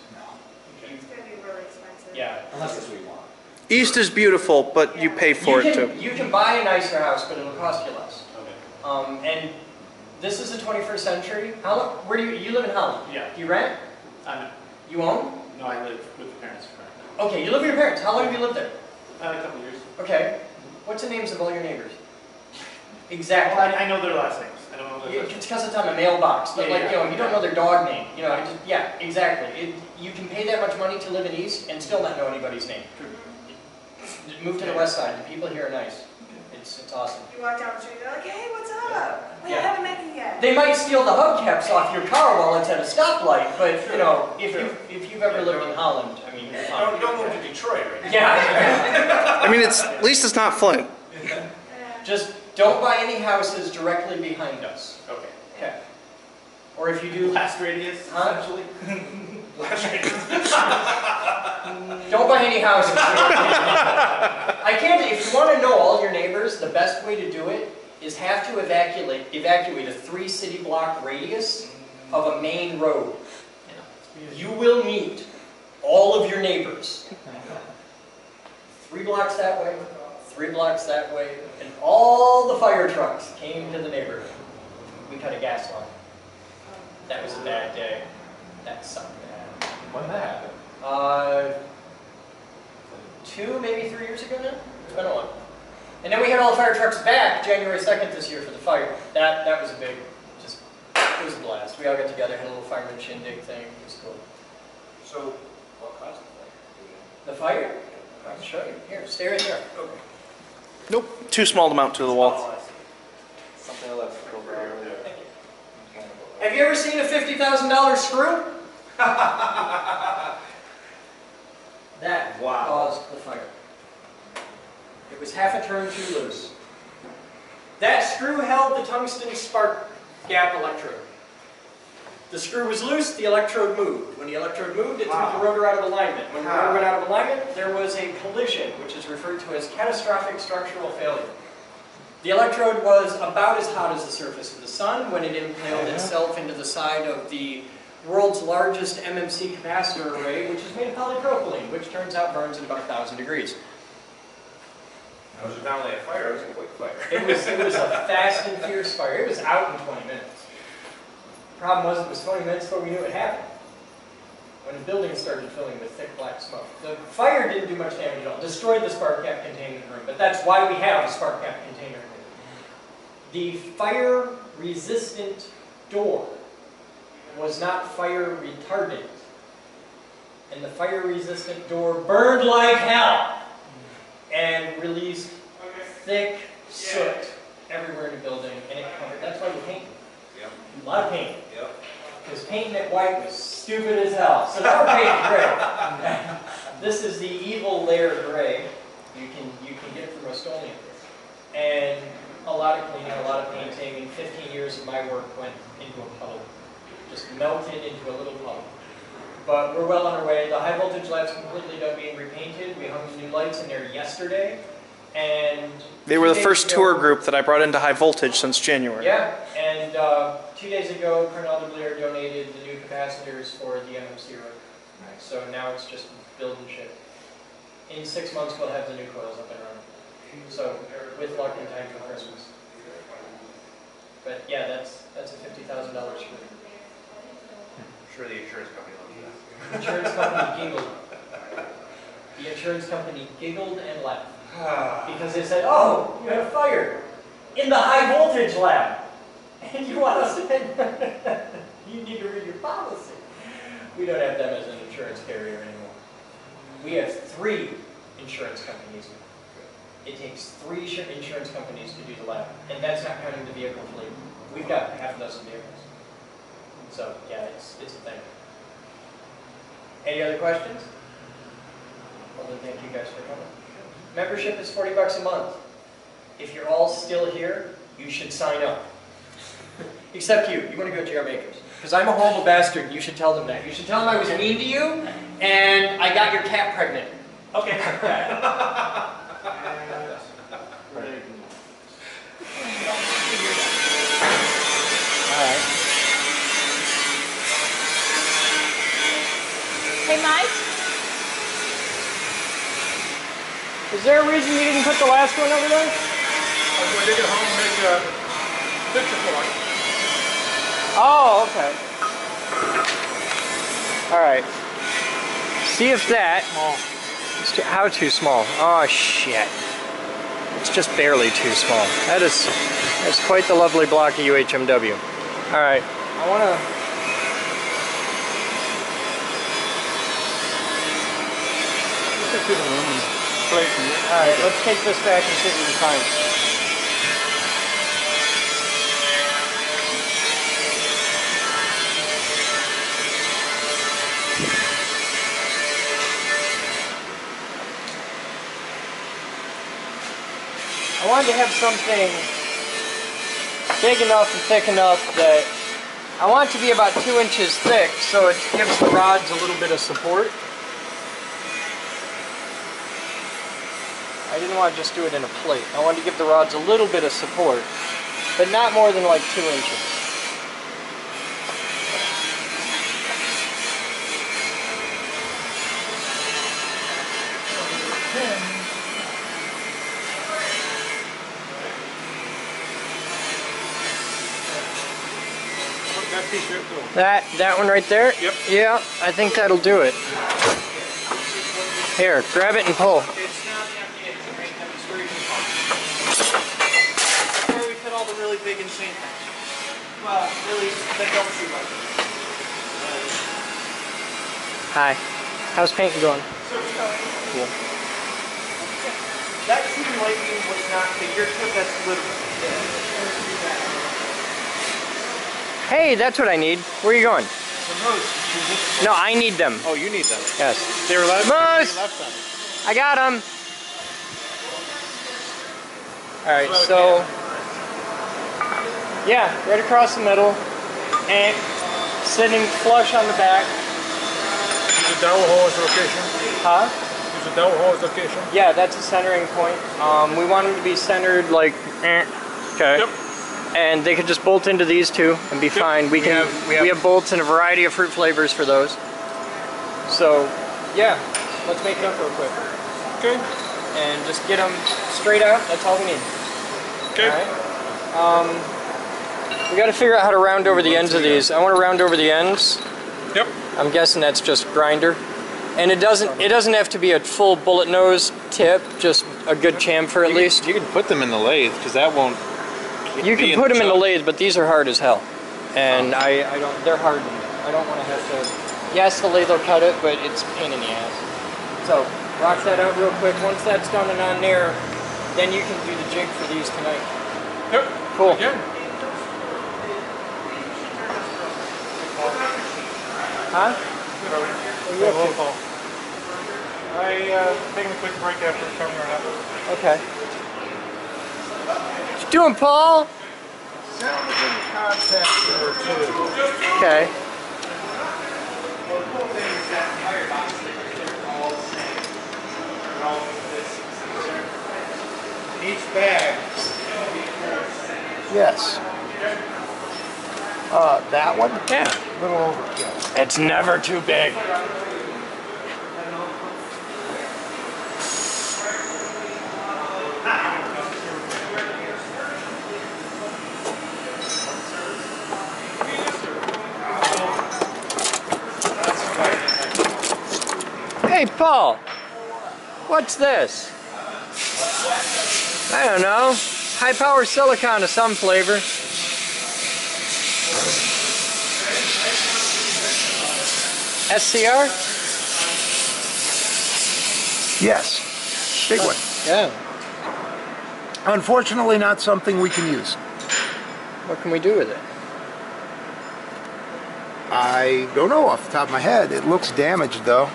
It's going to be really expensive. Yeah. Unless it's what you want. East is beautiful, but you pay for it too. You can buy a nicer house, but it'll cost you less. Okay. And this is the 21st century. Where do you live in Holland? Yeah. Do you rent? You own? No, I live with the parents currently. Okay, you live with your parents. How long have you lived there? A couple years. Okay. What's the names of all your neighbors? Exactly. Well, I know their last names. I don't know their first It's because it's on the mailbox, but Yeah, you don't know their dog name. Yeah, exactly. You can pay that much money to live in East and still not know anybody's name. Move to the west side. The people here are nice. It's awesome. You walk down the street, they're like, hey, what's up? Wait, I Yeah. haven't met you yet. They might steal the hubcaps off your car while it's at a stoplight, but if you've ever lived in Holland, I mean, you're fine. Don't move to Detroit, right? Yeah. I mean, at least it's not Flint. Just don't buy any houses directly behind us. Okay. Okay. Or if you do, Blast radius, Huh? essentially. don't buy any houses. I can't. If you want to know all your neighbors, the best way to do it is have to evacuate a 3-city block radius of a main road. You will meet all of your neighbors. 3 blocks that way, 3 blocks that way, and all the fire trucks came to the neighborhood. We cut a gas line. That was a bad day. That sucked bad. When that happened? 2, maybe 3 years ago now? It's been a while. And then we had all the fire trucks back January 2nd this year for the fire. That was a big, it was a blast. We all got together, had a little fireman shindig thing. It was cool. So, What caused The fire? I can show you. Here, stay right there. Okay. Nope, too small to mount to the wall. Something electrical over there. Have you ever seen a $50,000 screw? That caused the fire. It was half a turn too loose. That screw held the tungsten spark gap electrode. The screw was loose, the electrode moved. When the electrode moved, it threw the rotor out of alignment. When the rotor went out of alignment, there was a collision, which is referred to as catastrophic structural failure. The electrode was about as hot as the surface of the sun when it impaled itself into the side of the world's largest MMC capacitor array, which is made of polypropylene, which turns out burns at about 1,000 degrees. It was not only a fire, it was a quick fire. It was a fast and fierce fire. It was out in 20 minutes. The problem was it was 20 minutes before we knew it happened, when the building started filling with thick black smoke. The fire didn't do much damage at all. Destroyed the spark gap containment room, but that's why we have a spark gap containment room. The fire-resistant door was not fire retardant, and the fire-resistant door burned like hell and released thick soot everywhere in the building, and it covered. That's why we painted. A lot of paint. Because painting it white was stupid as hell. So now we're painting gray. This is the evil layer gray. You can get from Rust-Oleum. And a lot of cleaning, a lot of painting, and 15 years of my work went into a puddle. Just melted into a little puddle. But we're well on our way. The high voltage lab's completely done being repainted. We hung the new lights in there yesterday. And they were the first tour group that I brought into high voltage since January. Yeah, and 2 days ago, Colonel de Blair donated the new capacitors for the MMC room. So now it's just build and ship. In 6 months, we'll have the new coils up and running. So with luck in time for Christmas. But yeah, that's a $50,000 screw. I'm sure the insurance company loves that. The insurance company giggled. The insurance company giggled and laughed. Because they said, oh, you have fire in the high voltage lab. And you want us to, you need to read your policy. We don't have them as an insurance carrier anymore. We have 3 insurance companies. It takes 3 insurance companies to do the lab. And that's not counting the vehicle fleet. We've got half a dozen vehicles. So yeah, it's a thing. Any other questions? Well then thank you guys for coming. Membership is $40 a month. If you're all still here, you should sign up. Except you. You want to go to your makers. Because I'm a horrible bastard. You should tell them that. You should tell them I was mean to you, and I got your cat pregnant. Okay. Alright. Hey, Mike? Is there a reason you didn't put the last one over there? I was going to take it home and make a picture for it. Oh, okay. Alright. See if that... How too small? Oh, shit. It's just barely too small. That's quite the lovely block of UHMW. Alright. I want to... Alright, let's take this back and see what we can find. I wanted to have something big enough and thick enough that I want it to be about 2 inches thick so it gives the rods a little bit of support. I didn't want to just do it in a plate. I wanted to give the rods a little bit of support, but not more than like 2 inches. That one right there? Yep. Yeah, I think that'll do it. Here, grab it and pull. It's not empty, it's a main demonstration pump. Where we fit all the really big, insane things. Well, really, that don't shoot like it. Hi. How's painting going? So it's going. Cool. That shooting lightning was not figurative, that's literal. Hey, that's what I need. Where are you going? No, I need them. Oh, you need them. Yes. They were left. Moose! I got them. All right, so Yeah, right across the middle, and sitting flush on the back. Use a dowel hole as a location? Huh? Use a dowel hole as a location? Yeah, that's a centering point. We want them to be centered like, okay. Yep. And they could just bolt into these two and be fine. We have bolts in a variety of fruit flavors for those. So, yeah, let's make it up real quick. Okay. And just get them straight out. That's all we need. Okay. All right. We got to figure out how to round over the ends of these. I want to round over the ends. Yep. I'm guessing that's just grinder. And it doesn't have to be a full bullet nose tip, just a good chamfer at least. You can put them in the lathe because that won't. You can put them in the lathe, but these are hard as hell. And I don't, they're hardened. I don't want to have to, yes, the lathe will cut it, but it's a pain in the ass. So, rock that out real quick. Once that's done and on there, then you can do the jig for these tonight. Yep. Cool. Yeah. Huh? What are you up to? Taking a quick break after coming right up. Okay. What you doing, Paul? Salvaging contactor or two. Okay. Each bag. Yes. That one? Yeah. A little overkill. It's never too big. Hey, Paul. What's this? I don't know. High power silicon of some flavor. SCR? Yes. Big one. Yeah. Unfortunately, not something we can use. What can we do with it? I don't know off the top of my head. It looks damaged, though.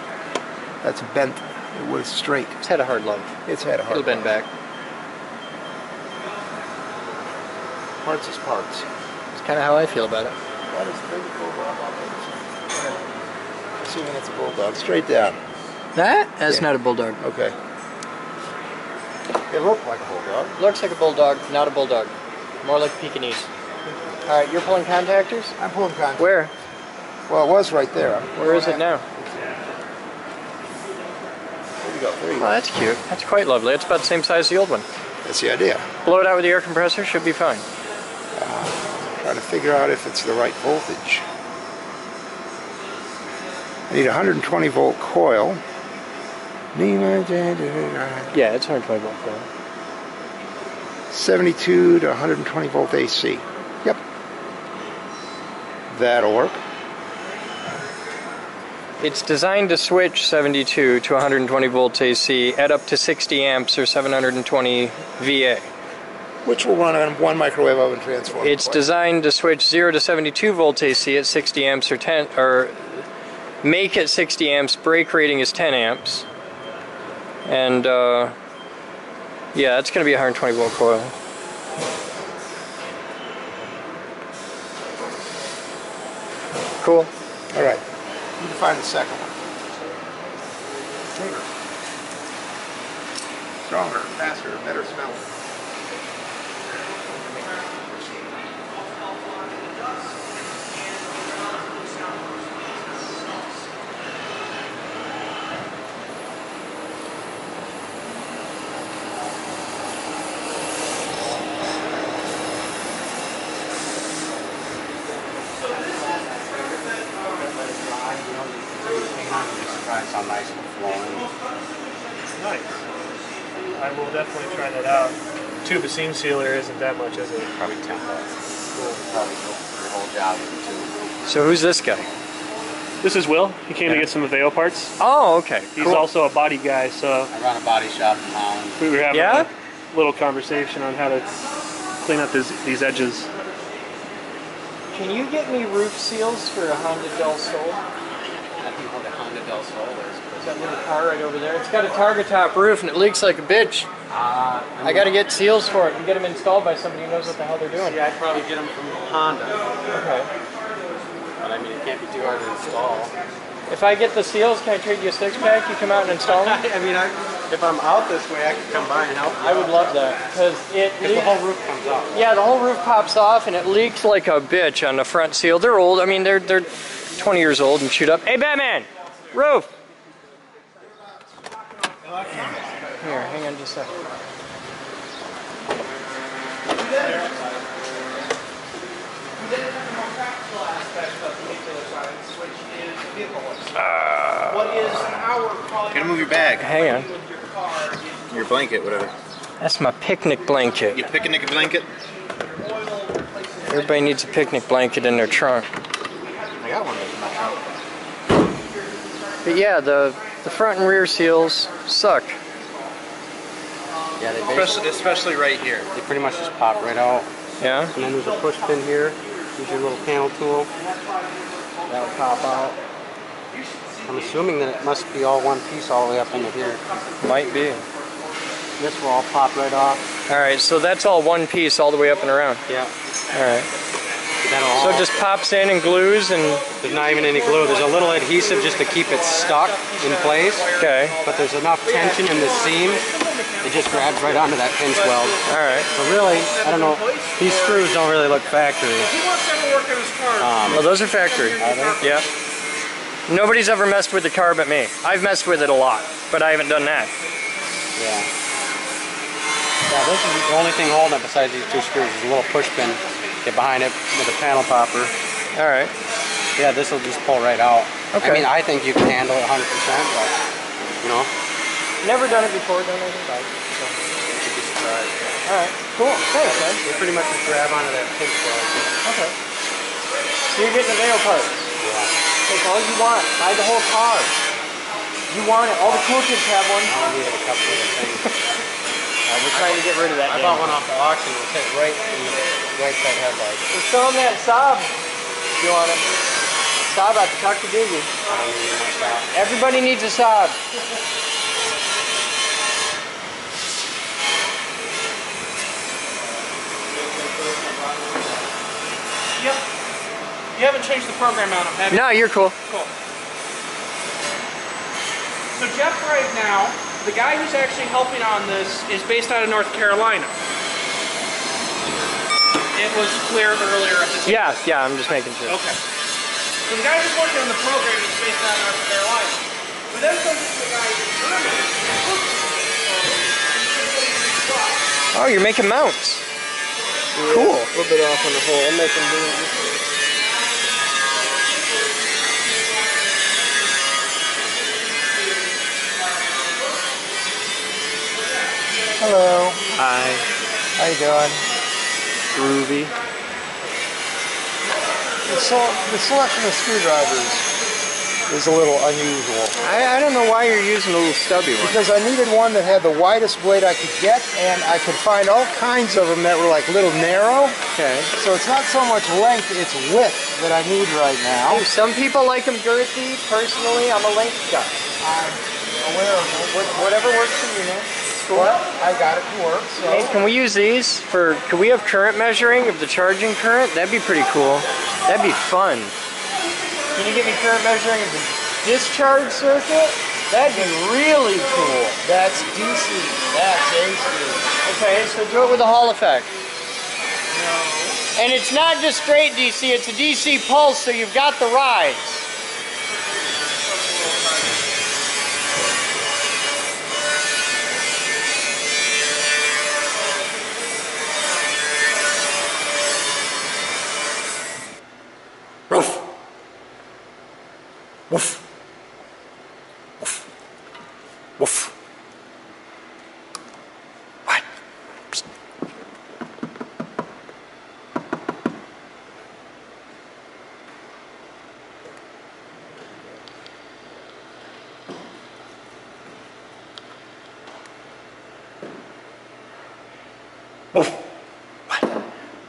That's bent. It was straight. It's had a hard life. It's had a hard It'll bend back. Parts is parts. It's kind of how I feel about it. That is a big bulldog. Assuming it's a bulldog. Straight down. That? That's not a bulldog. Okay. It looked like a bulldog. Looks like a bulldog, not a bulldog. More like Pekingese. All right, you're pulling contactors? I'm pulling contactors. Where? Well, it was right there. Where is it now? There you go. There you Oh, go. that's cute. That's quite lovely. It's about the same size as the old one. That's the idea. Blow it out with the air compressor, should be fine. Trying to figure out if it's the right voltage. I need a 120 volt coil. Yeah, it's 120 volt coil. 72 to 120 volt AC. Yep. That'll work. It's designed to switch 72 to 120 volts AC at up to 60 amps or 720 VA. Which will run on one microwave oven transformer. It's designed to switch 0 to 72 volts AC at 60 amps or 10, or make it 60 amps. Brake rating is 10 amps. And yeah, it's going to be a 120 volt coil. Cool. All right. Need to find the second one. Bigger. Stronger, faster, better smelling. How nice and flowing. Nice. I will definitely try that out. Tube of seam sealer isn't that much, is it? Probably 10 bucks. Cool. Probably go for the whole job with the tube. So who's this guy? This is Will. He came to get some Avail parts. Oh, okay. He's Cool. also a body guy, so I run a body shop in Holland. we were having Yeah? a little conversation on how to clean up these edges. Can you get me roof seals for a Honda Del Sol? That little car right over there. It's got a target top roof and it leaks like a bitch. I got to get seals for it and get them installed by somebody who knows what the hell they're doing. Yeah, I'd probably get them from Honda. Okay. But I mean, it can't be too hard to install. If I get the seals, can I trade you a six-pack? You come out and install them? I mean, if I'm out this way, I could come by and help you. I would love that because the whole roof comes off. Yeah, the whole roof pops off and it leaks like a bitch on the front seal. They're old. I mean, they're 20 years old and shoot up. Hey, Batman! Roof! Here, hang on just a second. Gotta move your bag. Hang on. Your blanket, whatever. That's my picnic blanket. Your picnic blanket? Everybody needs a picnic blanket in their trunk. I got one in my trunk. But yeah, the front and rear seals suck. Yeah, especially right here. They pretty much just pop right out. Yeah? And then there's a push pin here. Use your little panel tool. That'll pop out. I'm assuming that it must be all one piece all the way up into here. Might be. This will all pop right off. Alright, so that's all one piece all the way up and around. Yeah. Alright. So it just pops in and glues and... There's not even any glue. There's a little adhesive just to keep it stuck in place. Okay. But there's enough tension in the seam, it just grabs right onto that pinch weld. Alright. So really, I don't know, these screws don't really look factory. Well, those are factory. Are they? Yeah. Nobody's ever messed with the car but me. I've messed with it a lot, but I haven't done that. Yeah. Yeah, this is the only thing holding it besides these two screws is a little push pin. Get behind it with a panel popper. Alright. Yeah, this will just pull right out. Okay. I mean, I think you can handle it 100%, but, you know. Never done it before, done anything like it. So. You'd be surprised. Alright, cool. Thanks, man. You pretty much just grab onto that pinch weld. Okay. So you're getting the Vail part? Yeah. Take all you want. Buy the whole car. You want it. All the cool kids have one. I only need a couple of things. We're trying to get rid of that. I bought one off the auction. It was hit right in the right side headlight. Just show them that Saab. You want it? Saab out the Cockadoogie. I don't need my Saab. Everybody needs a Saab. Yep. You haven't changed the program on them, have you? No, you're cool. Cool. So Jeff right now, the guy who's actually helping on this is based out of North Carolina. It was clear earlier at the time. Yeah, I'm just making sure. Okay. So the guy who's working on the program is based out of North Carolina. We then spoke to the guy in Germany. Oh, you're making mounts. Yeah, cool. A little bit off on the hole. I'm making do. Hello. Hi. How you doing? Groovy. The selection of screwdrivers is a little unusual. I don't know why you're using a little stubby one. Because I needed one that had the widest blade I could get, and I could find all kinds of them that were like little narrow. Okay. So it's not so much length, it's width that I need right now. Oh, some people like them girthy. Personally, I'm a length guy. I'm aware of it. Whatever works for you, man. Cool. But I got it to work, so. Hey, can we use these for, can we have current measuring of the charging current? That'd be pretty cool. That'd be fun. Can you give me current measuring of the discharge circuit? That'd be really cool. That's DC. That's AC. Okay, so do it with a Hall effect. No. And it's not just straight DC, it's a DC pulse, so you've got the rise. Woof. Woof. Woof. Woof. What? Psst. Woof. What?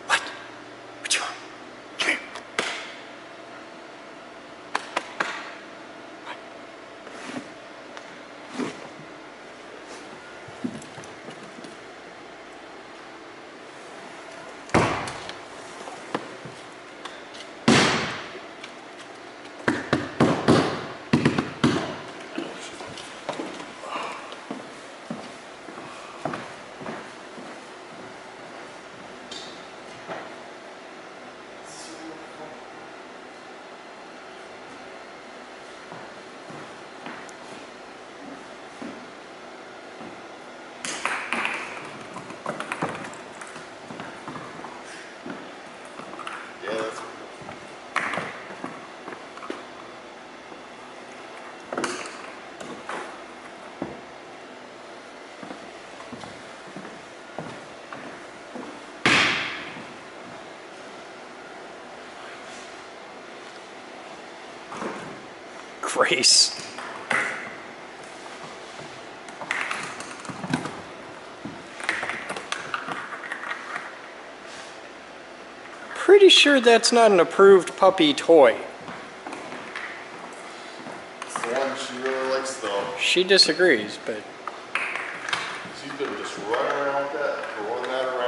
What? What you want? Come here. Grace. Pretty sure that's not an approved puppy toy. It's the one she really likes though. She disagrees, but She's been just running around with that, throwing that around.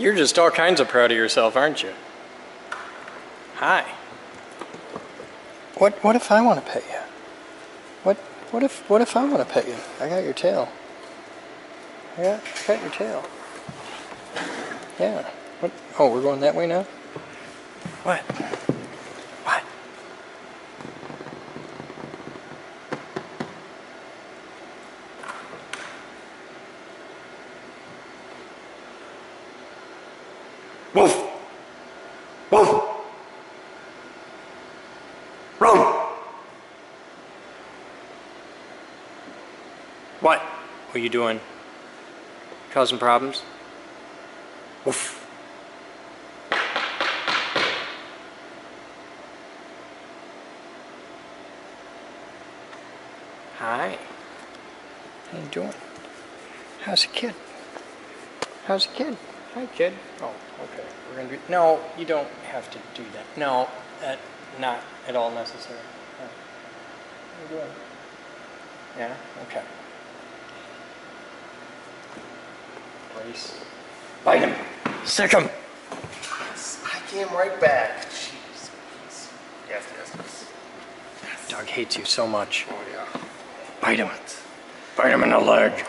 you're just all kinds of proud of yourself, aren't you? Hi. What if I want to pet you? What if I want to pet you? I got your tail. I got your tail. Yeah. What? Oh, we're going that way now? What? What? Woof! Woof! Run! What? What are you doing? Causing problems? Woof! Hi. How you doing? How's the kid? How's the kid? Hi, kid. Oh, okay. We're gonna do. No, you don't have to do that. No, that not at all necessary. No. How you doing? Yeah. Okay. Brace. Bite him. Stick him. I came right back. Jeez. Yes, yes, yes. Dog hates you so much. Oh yeah. Bite him. Bite him in the leg.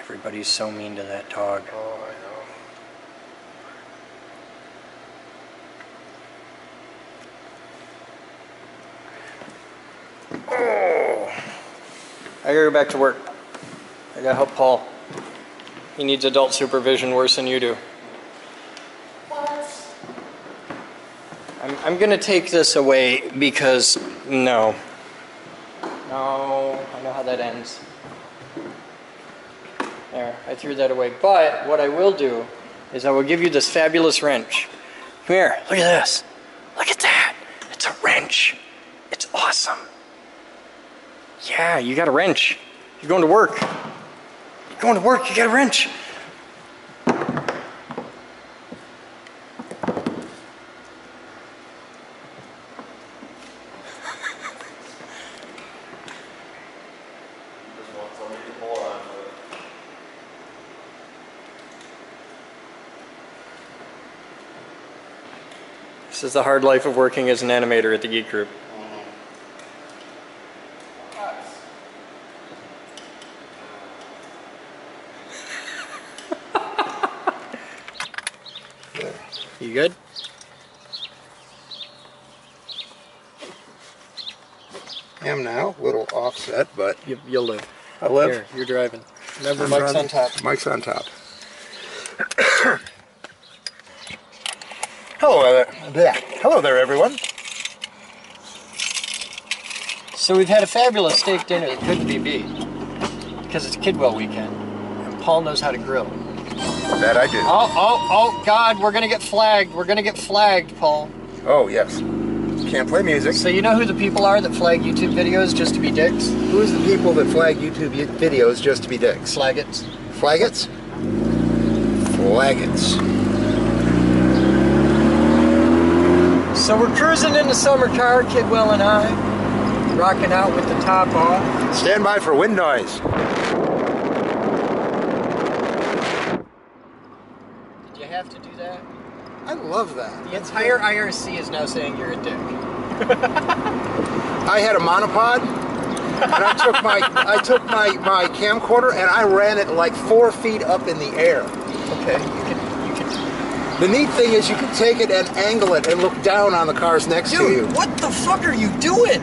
Everybody's so mean to that dog. Oh, I know. Oh. I gotta go back to work. I gotta help Paul. He needs adult supervision worse than you do. What? I'm gonna take this away because no. No, I know how that ends. There, I threw that away. But what I will do is I will give you this fabulous wrench. Come here, look at this. Look at that. It's a wrench. It's awesome. Yeah, you got a wrench. You're going to work. You're going to work, you got a wrench. This is the hard life of working as an animator at the Geek Group. You good? I am now, a little offset, but you'll live. I live. Here, you're driving. Remember, I'm Mike's driving. on top. Mike's on top. Hello there, everyone. So we've had a fabulous steak dinner that couldn't be beat because it's Kidwell weekend, and Paul knows how to grill. That I do. Oh, God, we're gonna get flagged. We're gonna get flagged, Paul. Oh, yes. Can't play music. So you know who the people are that flag YouTube videos just to be dicks? Who's the people that flag YouTube videos just to be dicks? Flaggots. Flaggots? Flaggots. So we're cruising in the summer car, Kidwell and I, rocking out with the top off. Stand by for wind noise. Did you have to do that? I love that. The entire IRC is now saying you're a dick. I had a monopod, and I took my camcorder and I ran it like 4 feet up in the air. Okay, you can. The neat thing is you can take it and angle it and look down on the cars next to you. Dude, what the fuck are you doing?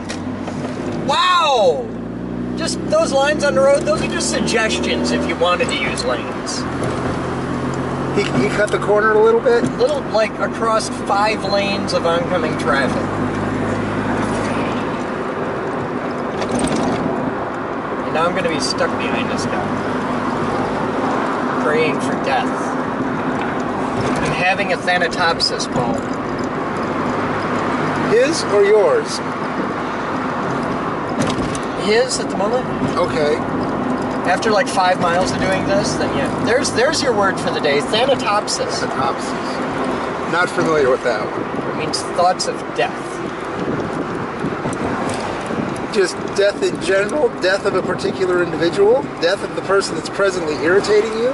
Wow! Just those lines on the road, those are just suggestions if you wanted to use lanes. He cut the corner a little bit? Little, like, across 5 lanes of oncoming traffic. now I'm going to be stuck behind this guy, praying for death. I'm having a thanatopsis, Paul. His or yours? His at the moment. Okay. After like 5 miles of doing this, then yeah. There's your word for the day, thanatopsis. Thanatopsis. Not familiar with that one. It means thoughts of death. Just death in general? Death of a particular individual? Death of the person that's presently irritating you?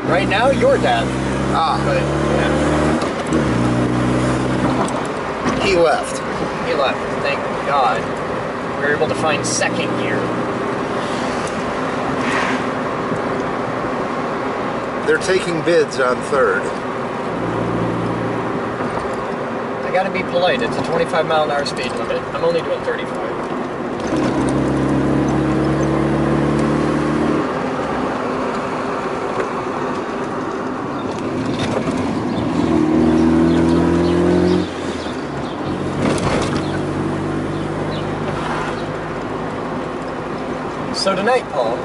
Right now, your death. Ah. But, yeah. He left. He left. Thank God. We were able to find second gear. They're taking bids on third. I gotta be polite. It's a 25-mile-an-hour speed limit. I'm only doing 35. So tonight, Paul,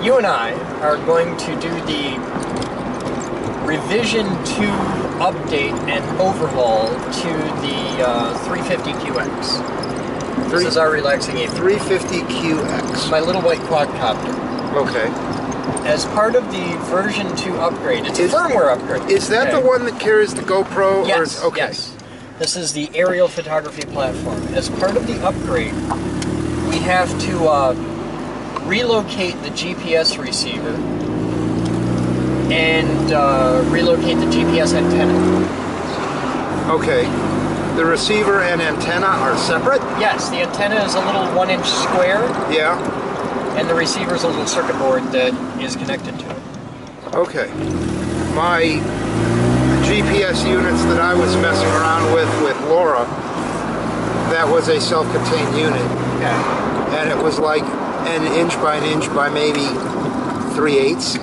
you and I are going to do the revision 2 update and overhaul to the 350QX. This is our relaxing avion. 350QX. My little white quadcopter. Okay. As part of the version 2 upgrade, it's a firmware upgrade. Is that the one that carries the GoPro? Yes, or okay. Yes. This is the aerial photography platform. As part of the upgrade, we have to relocate the GPS receiver and relocate the GPS antenna. Okay. The receiver and antenna are separate? Yes, the antenna is a little 1-inch square. Yeah. And the receiver is a little circuit board that is connected to it. Okay. My GPS units that I was messing around with Laura, that was a self-contained unit. Okay. And it was like an inch by an inch by maybe 3/8.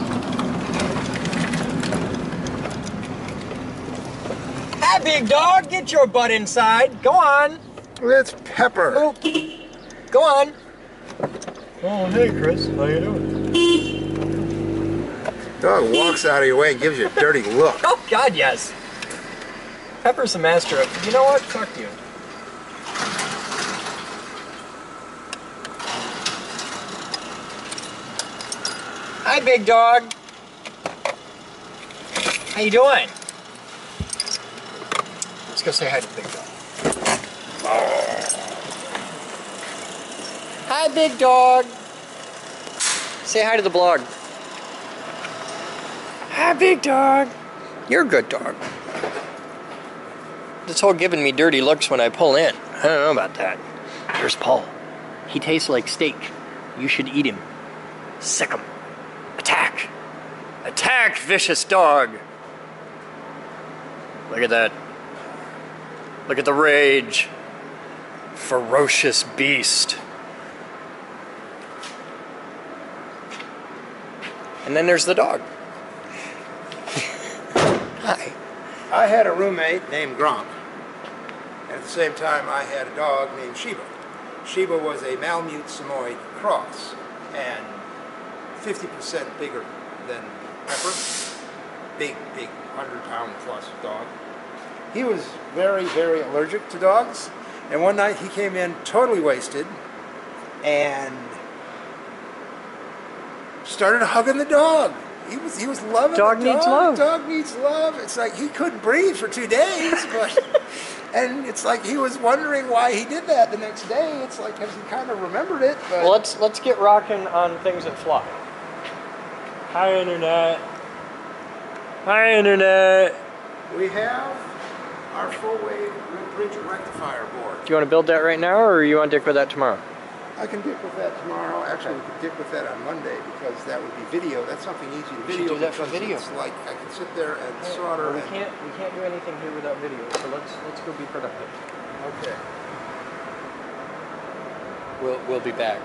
Hi, big dog. Get your butt inside. Go on. It's Pepper. Oh. Go on. Oh, hey, Chris. How you doing? Dog walks out of your way and gives you a dirty look. Oh, God, yes. Pepper's the master of... You know what? Fuck you. Hi, big dog. How you doing? Let's go say hi to big dog. Hi, big dog. Say hi to the blog. Hi, big dog. You're a good dog. This whole giving me dirty looks when I pull in. I don't know about that. Here's Paul. He tastes like steak. You should eat him. Sick him. Attack! Attack, vicious dog! Look at that. Look at the rage. Ferocious beast. And then there's the dog. Hi. I had a roommate named Gronk. At the same time, I had a dog named Sheba. Sheba was a Malamute Samoyed cross, and 50% bigger than Pepper. Big, 100-pound plus dog. He was very, very allergic to dogs, and one night he came in totally wasted and started hugging the dog. He was loving dog the dog. Needs love. Dog needs love. It's like he couldn't breathe for 2 days, but and it's like he was wondering why he did that the next day. It's like because he kind of remembered it. But Well, let's get rocking on things that fly. Hi, Internet. Hi, Internet. we have our full-wave bridge rectifier board. Do you want to build that right now, or you want to dick with that tomorrow? I can dick with that tomorrow. Actually, we could dick with that on Monday because that would be video. That's something easy to We should video. do that for because video. It's like I can sit there and solder. We and can't do anything here without video. So let's go be productive. Okay. We'll be back.